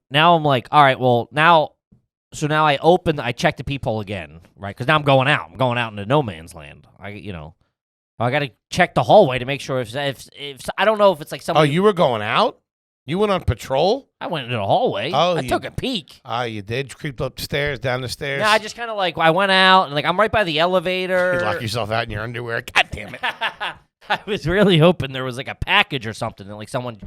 now I'm like, all right, well, so now I check the peephole again, right? Because now I'm going out. I'm going out into no man's land. I got to check the hallway to make sure if I don't know if it's like Oh, somebody. you were going out? You went on patrol? I went into the hallway. Oh, I you- took a peek. Ah, you did? Creeped up the stairs, down the stairs? No, I just kind of I went out and I'm right by the elevator. You lock yourself out in your underwear. God damn it. I was really hoping there was a package or something and someone.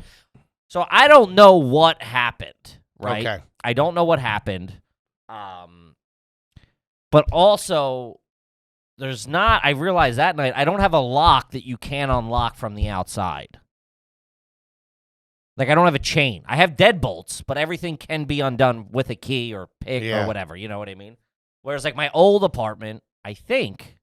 So I don't know what happened, right? Okay. I don't know what happened. But also, I realized that night, I don't have a lock that you can unlock from the outside. I don't have a chain. I have deadbolts, but everything can be undone with a key or pick Yeah. or whatever. You know what I mean? Whereas, my old apartment, I think,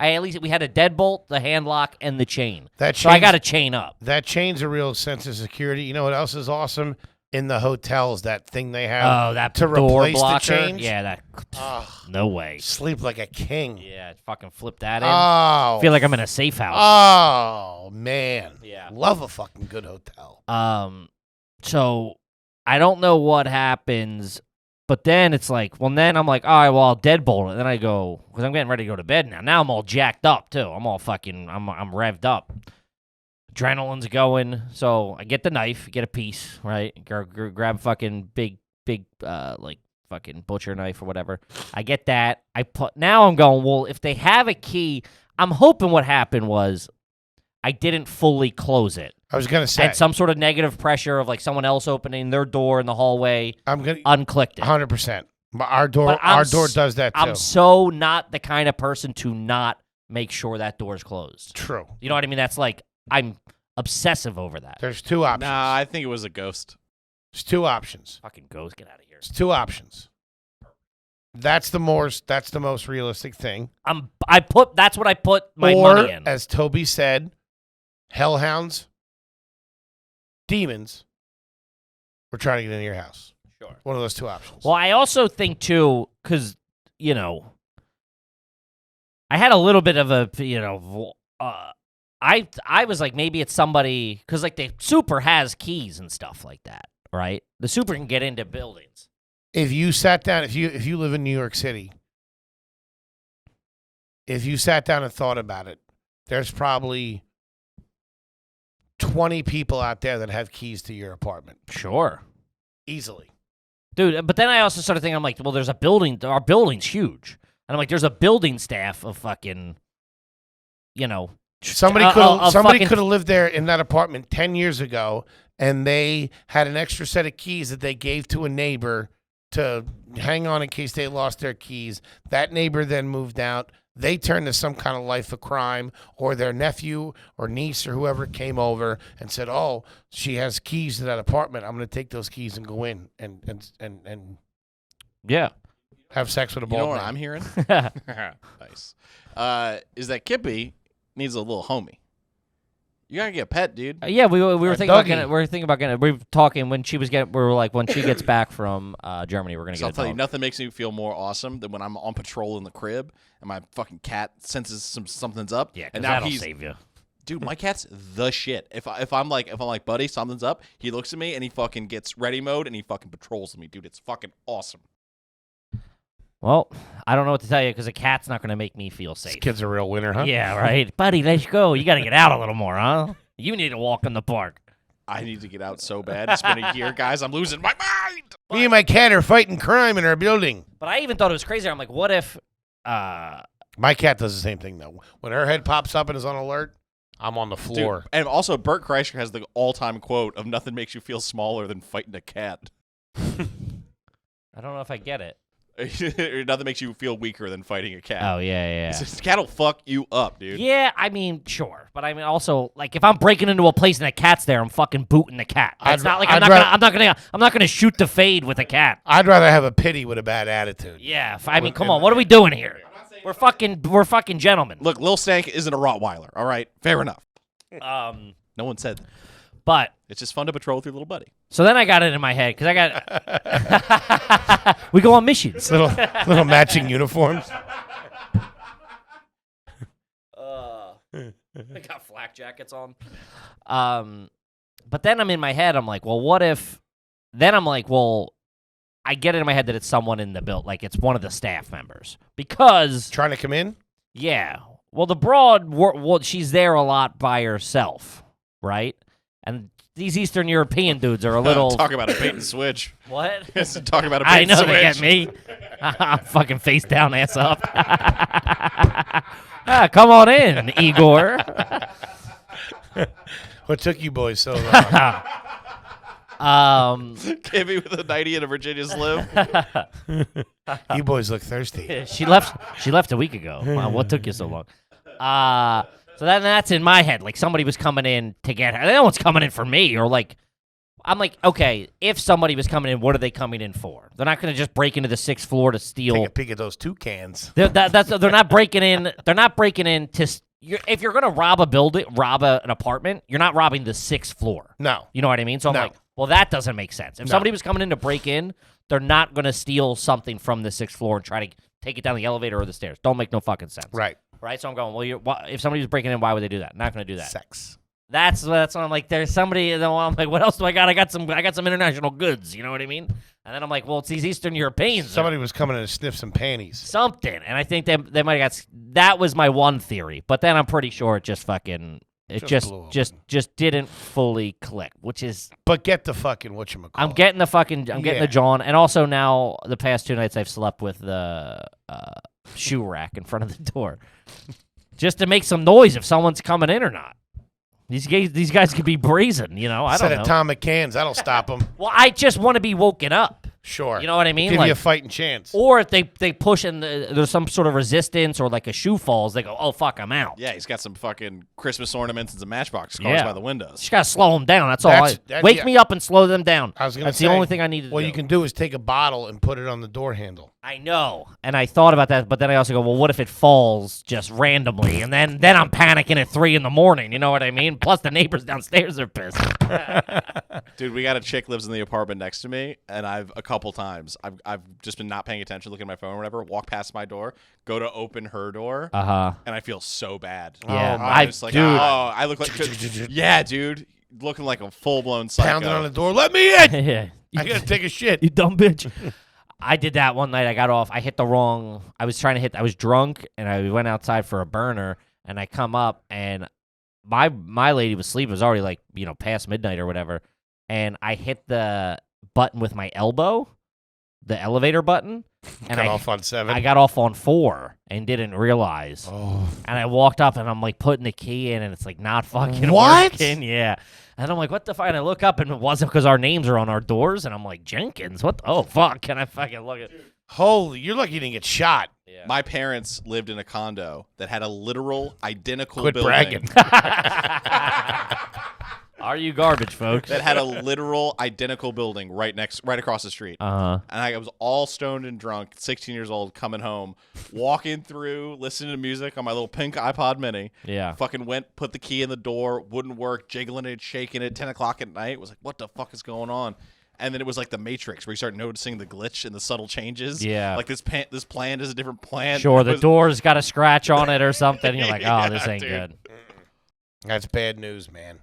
at least we had a deadbolt, the hand lock, and the chain. So I got to chain up. That chain's a real sense of security. You know what else is awesome? In the hotels, that thing they have Oh, that to door replace blocker? the chains. Yeah, that. Ugh. No way. Sleep like a king. Yeah, fucking flip that in. Oh. Feel like I'm in a safe house. Oh, man. Yeah. Love a fucking good hotel. So I don't know what happens, but then it's then I'm like, all right, well, I'll deadbolt it. And then I go, because I'm getting ready to go to bed now. Now I'm all jacked up, too. I'm all fucking, I'm revved up. Adrenaline's going. So I get the knife, get a piece, right? Grab fucking big, fucking butcher knife or whatever. I get that. Now I'm going, well, if they have a key, I'm hoping what happened was I didn't fully close it. I was going to say. Had some sort of negative pressure of someone else opening their door in the hallway. I'm going to. Unclicked it. 100%. Our door But does that too. I'm so not the kind of person to not make sure that door's closed. True. You know what I mean? That's I'm obsessive over that. There's two options. Nah, I think it was a ghost. There's two options. Fucking ghost, get out of here. There's two options. That's the most realistic thing. That's what I put my money in. As Toby said, hellhounds, demons, were trying to get into your house. Sure. One of those two options. Well, I also think too, because I had a little bit of a I was like, maybe it's somebody, because the super has keys and stuff like that, right? The super can get into buildings. If you sat down, if you live in New York City, if you sat down and thought about it, there's probably 20 people out there that have keys to your apartment. Sure. Easily. Dude, but then I also started thinking, I'm like, well, there's a building, our building's huge. And I'm like, there's a building staff of fucking, Somebody could have lived there in that apartment 10 years ago, and they had an extra set of keys that they gave to a neighbor to hang on in case they lost their keys. That neighbor then moved out. They turned to some kind of life of crime, or their nephew or niece or whoever came over and said, "Oh, she has keys to that apartment. I'm going to take those keys and go in and yeah, have sex with a You bald know what man." I'm hearing? Nice. Is that Kippy needs a little homie. You gotta get a pet, dude. Yeah, we were A thinking about doggy. getting. We were thinking about getting. We were talking when she was getting. We were like, when she gets back from Germany, we're gonna So I'll get a tell you, dog. nothing makes me feel more awesome than when I'm on patrol in the crib and my fucking cat senses something's up. Yeah, 'cause and now that'll he's save you. Dude, my cat's the shit. If I'm like, buddy, something's up, he looks at me and he fucking gets ready mode and he fucking patrols me, dude. It's fucking awesome. Well, I don't know what to tell you because a cat's not going to make me feel This safe. kid's a real winner, huh? Yeah, right. Buddy, let's go. You got to get out a little more, huh? You need to walk in the park. I need to get out so bad. It's been a year, guys. I'm losing my mind. Me and my cat are fighting crime in our building. But I even thought it was crazy. I'm like, what if My cat does the same thing, though. When her head pops up and is on alert, I'm on the floor. Dude, and also, Bert Kreischer has the all-time quote of nothing makes you feel smaller than fighting a cat. I don't know if I get it. Or nothing makes you feel weaker than fighting a cat. Oh, yeah. The cat will fuck you up, dude. Yeah, I mean, sure. But I mean, also, like, if I'm breaking into a place and a cat's there, I'm fucking booting the cat. It's not like I'm not gonna shoot the fade with a cat. I'd rather have a pity with a bad attitude. Yeah, I mean, come on, what are we doing here? We're fucking gentlemen. Look, Lil Stank isn't a Rottweiler, all right? Fair enough. No one said that. But It's just fun to patrol with your little buddy. so then I got it in my head because I got we go on missions. Little matching uniforms. I got flak jackets on. But then I'm in my head. I'm like, well, what if? Then I'm like, well, I get it in my head that it's someone in the build, like it's one of the staff members, because Trying to come in? yeah, well, the broad, well, she's there a lot by herself, right? And these Eastern European dudes are a little. Talk about a bait and switch. What? Talk about a bait I and know switch. they get me. I'm fucking face down, ass up. Come on in, Igor. What took you boys so long? Came me with a 90 and a Virginia Slim. You boys look thirsty. She left a week ago. Wow, what took you so long? So then that's in my head. Like somebody was coming in to get her. No one's coming in for me. Or like, I'm like, okay, if somebody was coming in, what are they coming in for? They're not going to just break into the 6th floor to steal. Take a peek at those toucans. They're not breaking in. They're not breaking in to. If you're going to rob a building, an apartment, you're not robbing the 6th floor. No. You know what I mean? So I'm No. like, well, that doesn't make sense. If somebody was coming in to break in, they're not going to steal something from the 6th floor and try to take it down the elevator or the stairs. Don't make no fucking sense. Right. Right? So I'm going, well, if somebody was breaking in, why would they do that? Not going to do that. Sex. That's what I'm like. There's somebody, and then I'm like, what else do I got? I got some international goods. You know what I mean? And then I'm like, well, it's these Eastern Europeans. Somebody was coming in to sniff some panties. Something, and I think they might have got. That was my one theory, but then I'm pretty sure it just fucking. It blew just didn't fully click, which is But get the fucking whatchamacallit. I'm getting the John, and also now the past 2 nights I've slept with the shoe rack in front of the door, just to make some noise if someone's coming in or not. These guys could be brazen, you know. I don't Set know. atomic cans. That'll stop them. Well, I just want to be woken up. Sure. You know what I mean? Give Like, you a fighting chance. or if they push and there's some sort of resistance or like a shoe falls, they go, oh, fuck, I'm out. Yeah, he's got some fucking Christmas ornaments and some Matchbox cars by the windows. Just got to slow them down. That's all. Wake me up and slow them down. I was gonna That's say, the only thing I need to do. What you can do is take a bottle and put it on the door handle. I know. And I thought about that, but then I also go, well, what if it falls just randomly? And then I'm panicking at 3 a.m. You know what I mean? Plus the neighbors downstairs are pissed. Dude, we got a chick lives in the apartment next to me, and I've just been not paying attention, looking at my phone or whatever, walk past my door, go to open her door, and I feel so bad. Yeah, I'm just like, dude. I look like, yeah, dude, looking like a full-blown psycho. Pounding on the door. Let me in. Yeah. I gotta take a shit. You dumb bitch. I did that one night. I got off. I hit the wrong. I was drunk, and I went outside for a burner, and I come up, and my lady was asleep. It was already like, past midnight or whatever, and I hit the button with my elbow, the elevator button, and Got off on 7. I got off on 4 and didn't realize. Oh. And I walked up, and I'm like putting the key in, and it's like not fucking What? working. Yeah. And I'm like, what the fuck? And I look up, and it wasn't because our names are on our doors. And I'm like, Jenkins, what? Oh, fuck. Can I fucking look at Holy, you're lucky you didn't get shot. Yeah. My parents lived in a condo that had a literal identical Quit building. bragging. Are you garbage, folks? That had a literal identical building right across the street. Uh-huh. And I was all stoned and drunk, 16 years old, coming home, walking through, listening to music on my little pink iPod mini. Yeah. Fucking went, put the key in the door, wouldn't work, jiggling it, shaking it, 10 o'clock at night. Was like, what the fuck is going on? And then it was like the Matrix, where you start noticing the glitch and the subtle changes. Yeah. Like this plant is a different plant. Sure, It the was- door's got a scratch on it or something. You're like, oh, Yeah, this ain't dude. good. That's bad news, man.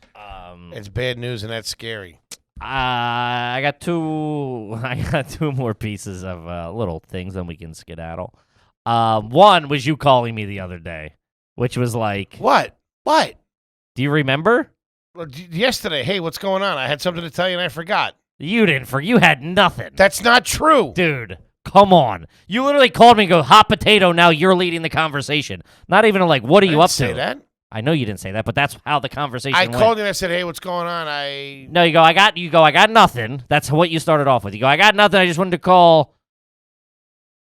It's bad news, and that's scary. I got two. I got two more pieces of little things, then we can skedaddle. One was you calling me the other day, which was like, What? What? do you remember? Well, yesterday, hey, what's going on? I had something to tell you, and I forgot. You didn't. You had nothing. That's not true. Dude, come on. You literally called me and go, hot potato, now you're leading the conversation. Not even like, what are you up to? Say that. I know you didn't say that, but that's how the conversation I went. called you and I said, hey, what's going on? No, you go, I got nothing. That's what you started off with. You go, I got nothing. I just wanted to call.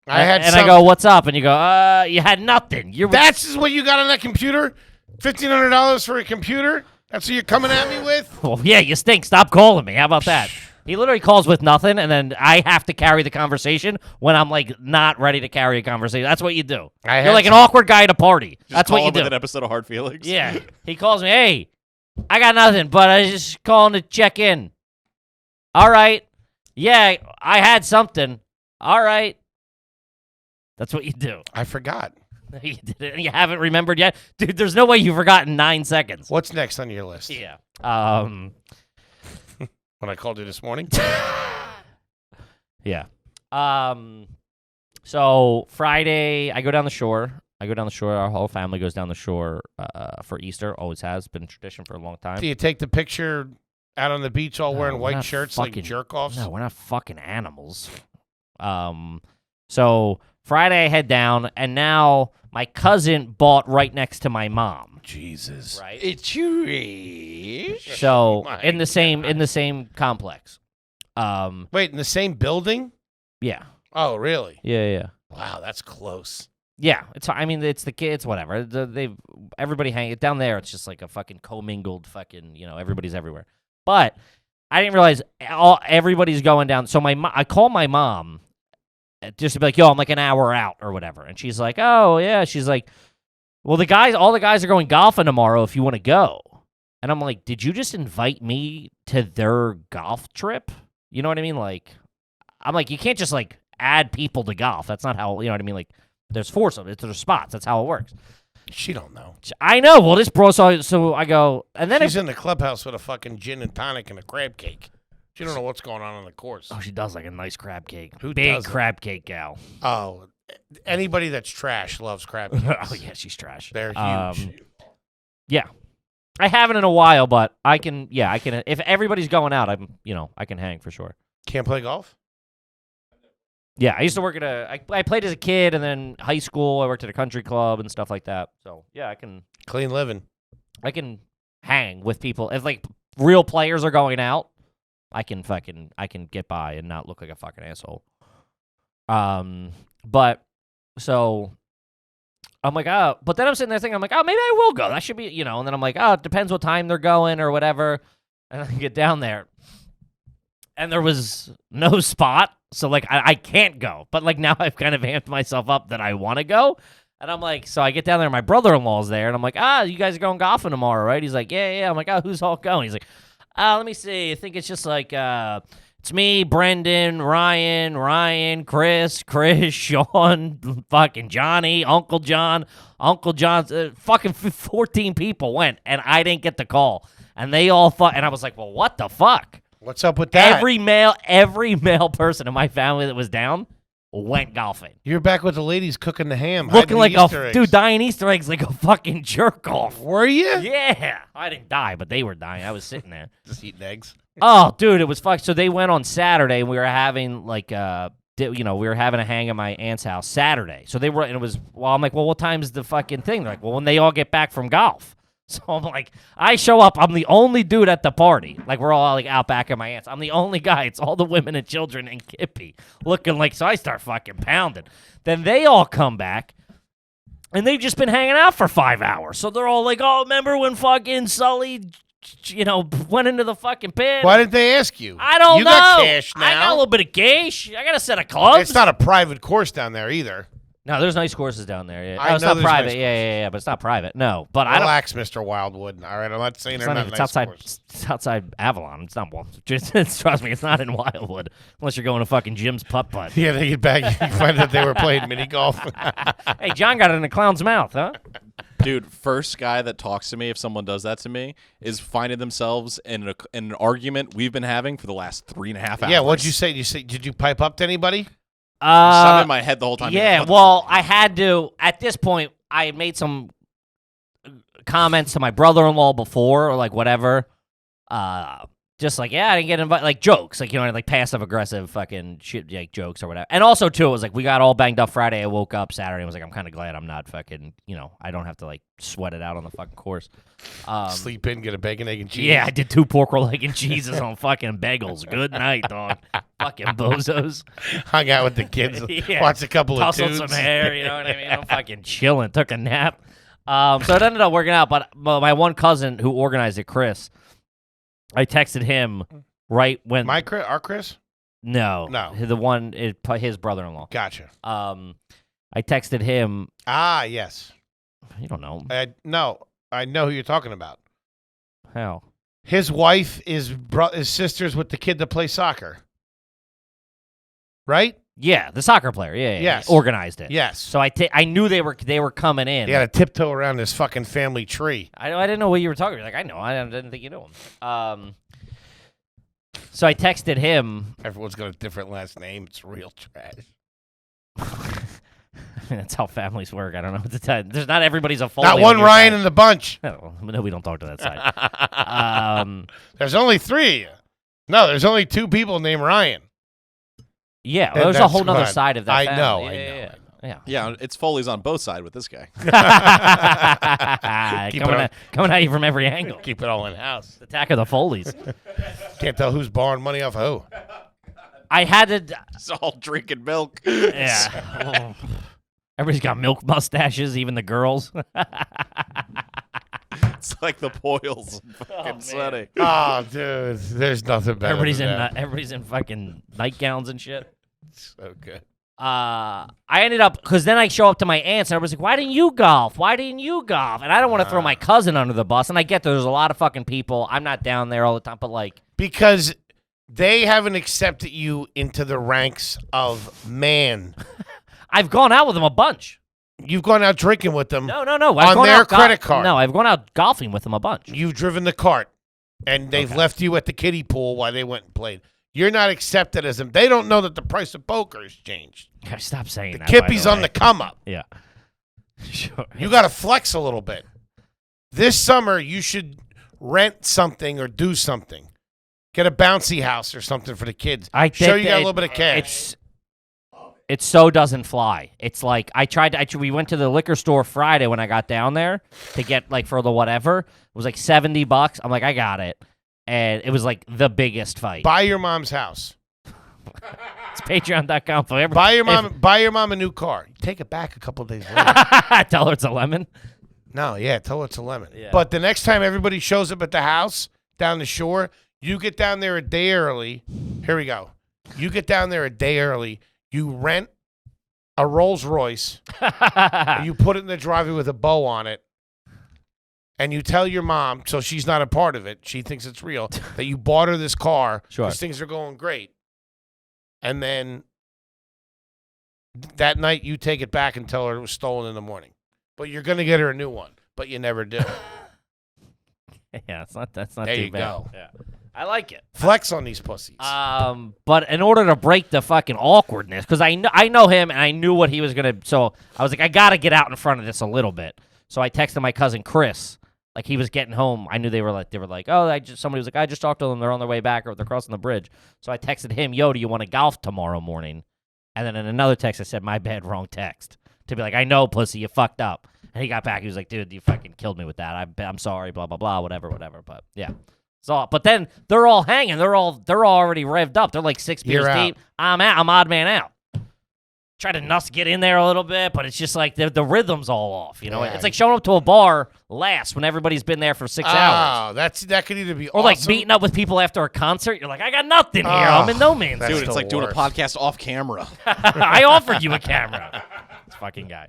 I go, what's up? And you go, you had nothing. That's what you got on that computer? $1,500 for a computer? That's what you're coming at me with? Well, yeah, you stink. Stop calling me. How about that? He literally calls with nothing, and then I have to carry the conversation when I'm, like, not ready to carry a conversation. That's what you do. You're like an awkward guy at a party. That's what you do. With an episode of Hard Feelings. Yeah. He calls me, hey, I got nothing, but I was just calling to check in. All right. Yeah, I had something. All right. That's what you do. I forgot. You did it, and you haven't remembered yet? Dude, there's no way you've forgotten 9 seconds. What's next on your list? Yeah. When I called you this morning? Yeah. So Friday, I go down the shore. Our whole family goes down the shore for Easter. Always has been a tradition for a long time. Do you take the picture out on the beach all wearing we're white not shirts fucking- like jerk-offs? No, we're not fucking animals. So Friday I head down, and now my cousin bought right next to my mom. Jesus. Right. It's you. So My in the same complex. Wait, in the same building? Yeah. Oh, really? Yeah. Wow, that's close. Yeah, it's the kids, whatever. Everybody hang down there. It's just like a fucking commingled fucking, everybody's everywhere. But I didn't realize everybody's going down. So I call my mom just to be like, yo, I'm like an hour out or whatever. And she's like, oh yeah. She's like, well, all the guys are going golfing tomorrow if you want to go. And I'm like, did you just invite me to their golf trip? You know what I mean? Like, I'm like, you can't just like add people to golf. That's not how, you know what I mean? Like, there's four of them. There's spots. That's how it works. She don't know. I know. Well, this bro, so I go, and then she's in the clubhouse with a fucking gin and tonic and a crab cake. She don't know what's going on the course. Oh, she does like a nice crab cake. Who Big doesn't? crab cake gal. Oh, anybody that's trash loves crab cakes. Oh yeah, she's trash. They're huge. Yeah, I haven't in a while, but I can. Yeah, I can. If everybody's going out, I can hang for sure. Can't play golf? Yeah, I used to work at I played as a kid, and then high school I worked at a country club and stuff like that. So yeah, I can Clean living. hang with people. If like real players are going out, I can get by and not look like a fucking asshole. But so I'm like, oh, but then I'm sitting there thinking, I'm like, oh, maybe I will go. That should be, and then I'm like, oh, it depends what time they're going or whatever. And I get down there, and there was no spot. So, like, I can't go. But, like, now I've kind of amped myself up that I want to go. And I'm like, so I get down there, and my brother-in-law's there. And I'm like, you guys are going golfing tomorrow, right? He's like, yeah. I'm like, who's all going? He's like, let me see. I think it's just like, it's me, Brendan, Ryan, Chris, Sean, fucking Johnny, Uncle John, fucking 14 people went. And I didn't get the call. And they all and I was like, well, what the fuck? What's up with that? Every male person in my family that was down went golfing. You're back with the ladies cooking the ham. Looking like Easter eggs. dude, dying Easter eggs like a fucking jerk off. Were you? Yeah. I didn't die, but they were dying. I was sitting there. Just eating eggs. Oh, dude, it was fucked. So they went on Saturday, and we were having like we were having a hang at my aunt's house Saturday. So they were, and it was, well, I'm like, well, what time's the fucking thing? They're like, well, when they all get back from golf. So I'm like, I show up. I'm the only dude at the party. Like, we're all like out back at my aunt's. I'm the only guy. It's all the women and children and Kippy looking like, so I start fucking pounding. Then they all come back, and they've just been hanging out for 5 hours. So they're all like, oh, remember when fucking Sully, went into the fucking pit? Why didn't they ask you? I don't know. You got cash now. I got a little bit of cash. I got a set of clubs. It's not a private course down there either. No, there's nice courses down there. Yeah. I it's know not there's private. nice Yeah, but it's not private. No, but I don't. Relax, Mr. Wildwood. All right, I'm not saying It's they're not not even, nice it's outside. courses. It's outside Avalon. It's not. Trust me, it's not in Wildwood unless you're going to fucking Jim's putt putt. Yeah, they get back. You find that they were playing mini golf. Hey, John got it in the clown's mouth, huh? Dude, first guy that talks to me if someone does that to me is finding themselves in an argument we've been having for the last 3.5 hours. Yeah, what'd you say? Did you pipe up to anybody? I'm in my head the whole time. Yeah, well, I had to. At this point, I had made some comments to my brother-in-law before, or like whatever. Just like, yeah, I didn't get invited. Like jokes, like, you know, like passive-aggressive fucking shit, like jokes or whatever. And also, too, it was like we got all banged up Friday. I woke up Saturday and was like, I'm kind of glad I'm not fucking, you know, I don't have to like sweat it out on the fucking course. Sleep in, get a bacon, egg, and cheese. Yeah, I did 2 pork roll, egg, and cheeses on fucking bagels. Good night, dog. Fucking bozos. Hung out with the kids. Yeah. Watched a couple of Tousled tunes. some hair, you know what I mean? I'm fucking chilling. Took a nap. So it ended up working out. But my one cousin who organized it, Chris, I texted him right when Our Chris? No, No. the one his brother-in-law. Gotcha. I texted him. Ah, yes. You don't know No, I know who you're talking about. how. His wife is sisters with the kid that plays soccer. Right? Yeah, the soccer player. Yeah, Yes. he organized it. Yes. So I knew they were coming in. He had to tiptoe around this fucking family tree. I didn't know what you were talking about. Like, I know. I didn't think you knew him. So I texted him. Everyone's got a different last name. It's real trash. That's how families work. I don't know what to tell you. There's not everybody's a Foley. Not one Ryan in the bunch. No, we don't talk to that side. There's only 3. No, there's only 2 people named Ryan. Yeah, And there's a that's whole nother fine. side of that I family. know, I Yeah. Yeah, it's Foley's on both sides with this guy. Keep coming at you from every angle. Keep it all in house. Attack of the Foleys. Can't tell who's borrowing money off who. I had to. It's all drinking milk. Yeah. Everybody's got milk mustaches, even the girls. It's like the Boyles. Fucking sweaty. Oh, dude, there's nothing better. Everybody's in fucking nightgowns and shit. So good. I ended up, because then I show up to my aunt's and everybody's like, why didn't you golf? Why didn't you golf? And I don't want to throw my cousin under the bus. And I get there's a lot of fucking people. I'm not down there all the time, but like. Because they haven't accepted you into the ranks of man. I've gone out with them a bunch. You've gone out drinking with them. No. I've On gone their out credit card. No, I've gone out golfing with them a bunch. You've driven the cart, and they've left you at the kiddie pool while they went and played. You're not accepted as them. They don't know that the price of poker has changed. Stop saying The that. kippy's by on way. the come up. Yeah. Sure. You got to flex a little bit. This summer, you should rent something or do something. Get a bouncy house or something for the kids. I Show think you got a that little bit of cash. It so doesn't fly. It's like we went to the liquor store Friday when I got down there to get like for the whatever. It was like $70. I'm like, I got it. And it was like the biggest fight. Buy your mom's house. It's patreon.com for every. Buy your mom a new car. Take it back a couple days later. Tell her it's a lemon. No, yeah, tell her it's a lemon. Yeah. But the next time everybody shows up at the house down the shore, you get down there a day early. Here we go. You get down there a day early. You rent a Rolls Royce. And you put it in the driveway with a bow on it. And you tell your mom, so she's not a part of it, she thinks it's real, that you bought her this car because things are going great. And then that night you take it back and tell her it was stolen in the morning. But you're going to get her a new one, but you never do. Yeah, that's not There too you bad. go. Yeah. I like it. Flex on these pussies. But in order to break the fucking awkwardness, because I know him and I knew what he was gonna. So I was like, I gotta get out in front of this a little bit. So I texted my cousin Chris. Like he was getting home. I knew they were like, oh, somebody was like, I just talked to them. They're on their way back or they're crossing the bridge. So I texted him, yo, do you want to golf tomorrow morning? And then in another text, I said, my bad, wrong text. To be like, I know, pussy, you fucked up. And he got back. He was like, dude, you fucking killed me with that. I'm sorry, blah, blah, blah, whatever. But yeah. So, but then they're all hanging. They're all already revved up. They're like 6 beers deep. I'm out. I'm odd man out. Try to get in there a little bit, but it's just like the rhythm's all off. You know, Yeah. It's like showing up to a bar last when everybody's been there for 6 hours. Oh, that could either be Or awesome. like meeting up with people after a concert. You're like, I got nothing here. I'm in no man's that's Dude, land. it's the like doing a worst. podcast off camera. I offered you a camera. This fucking guy.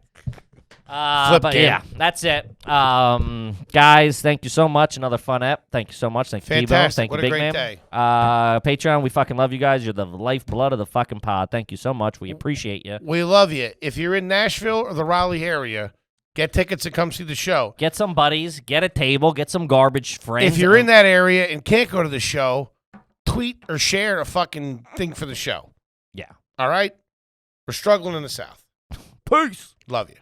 Flip But cam. yeah, that's it. Guys, thank you so much. Another fun app. Thank you so much. Thank you, T-Bone. Fantastic. Thank What you, a Big great Man. day. Patreon, we fucking love you guys. You're the lifeblood of the fucking pod. Thank you so much. We appreciate you. We love you. If you're in Nashville or the Raleigh area, Get tickets and come see the show. Get some buddies, get a table, get some garbage friends. If you're in that area and can't go to the show, tweet or share a fucking thing for the show. Yeah. All right? We're struggling in the South. Peace. Love you.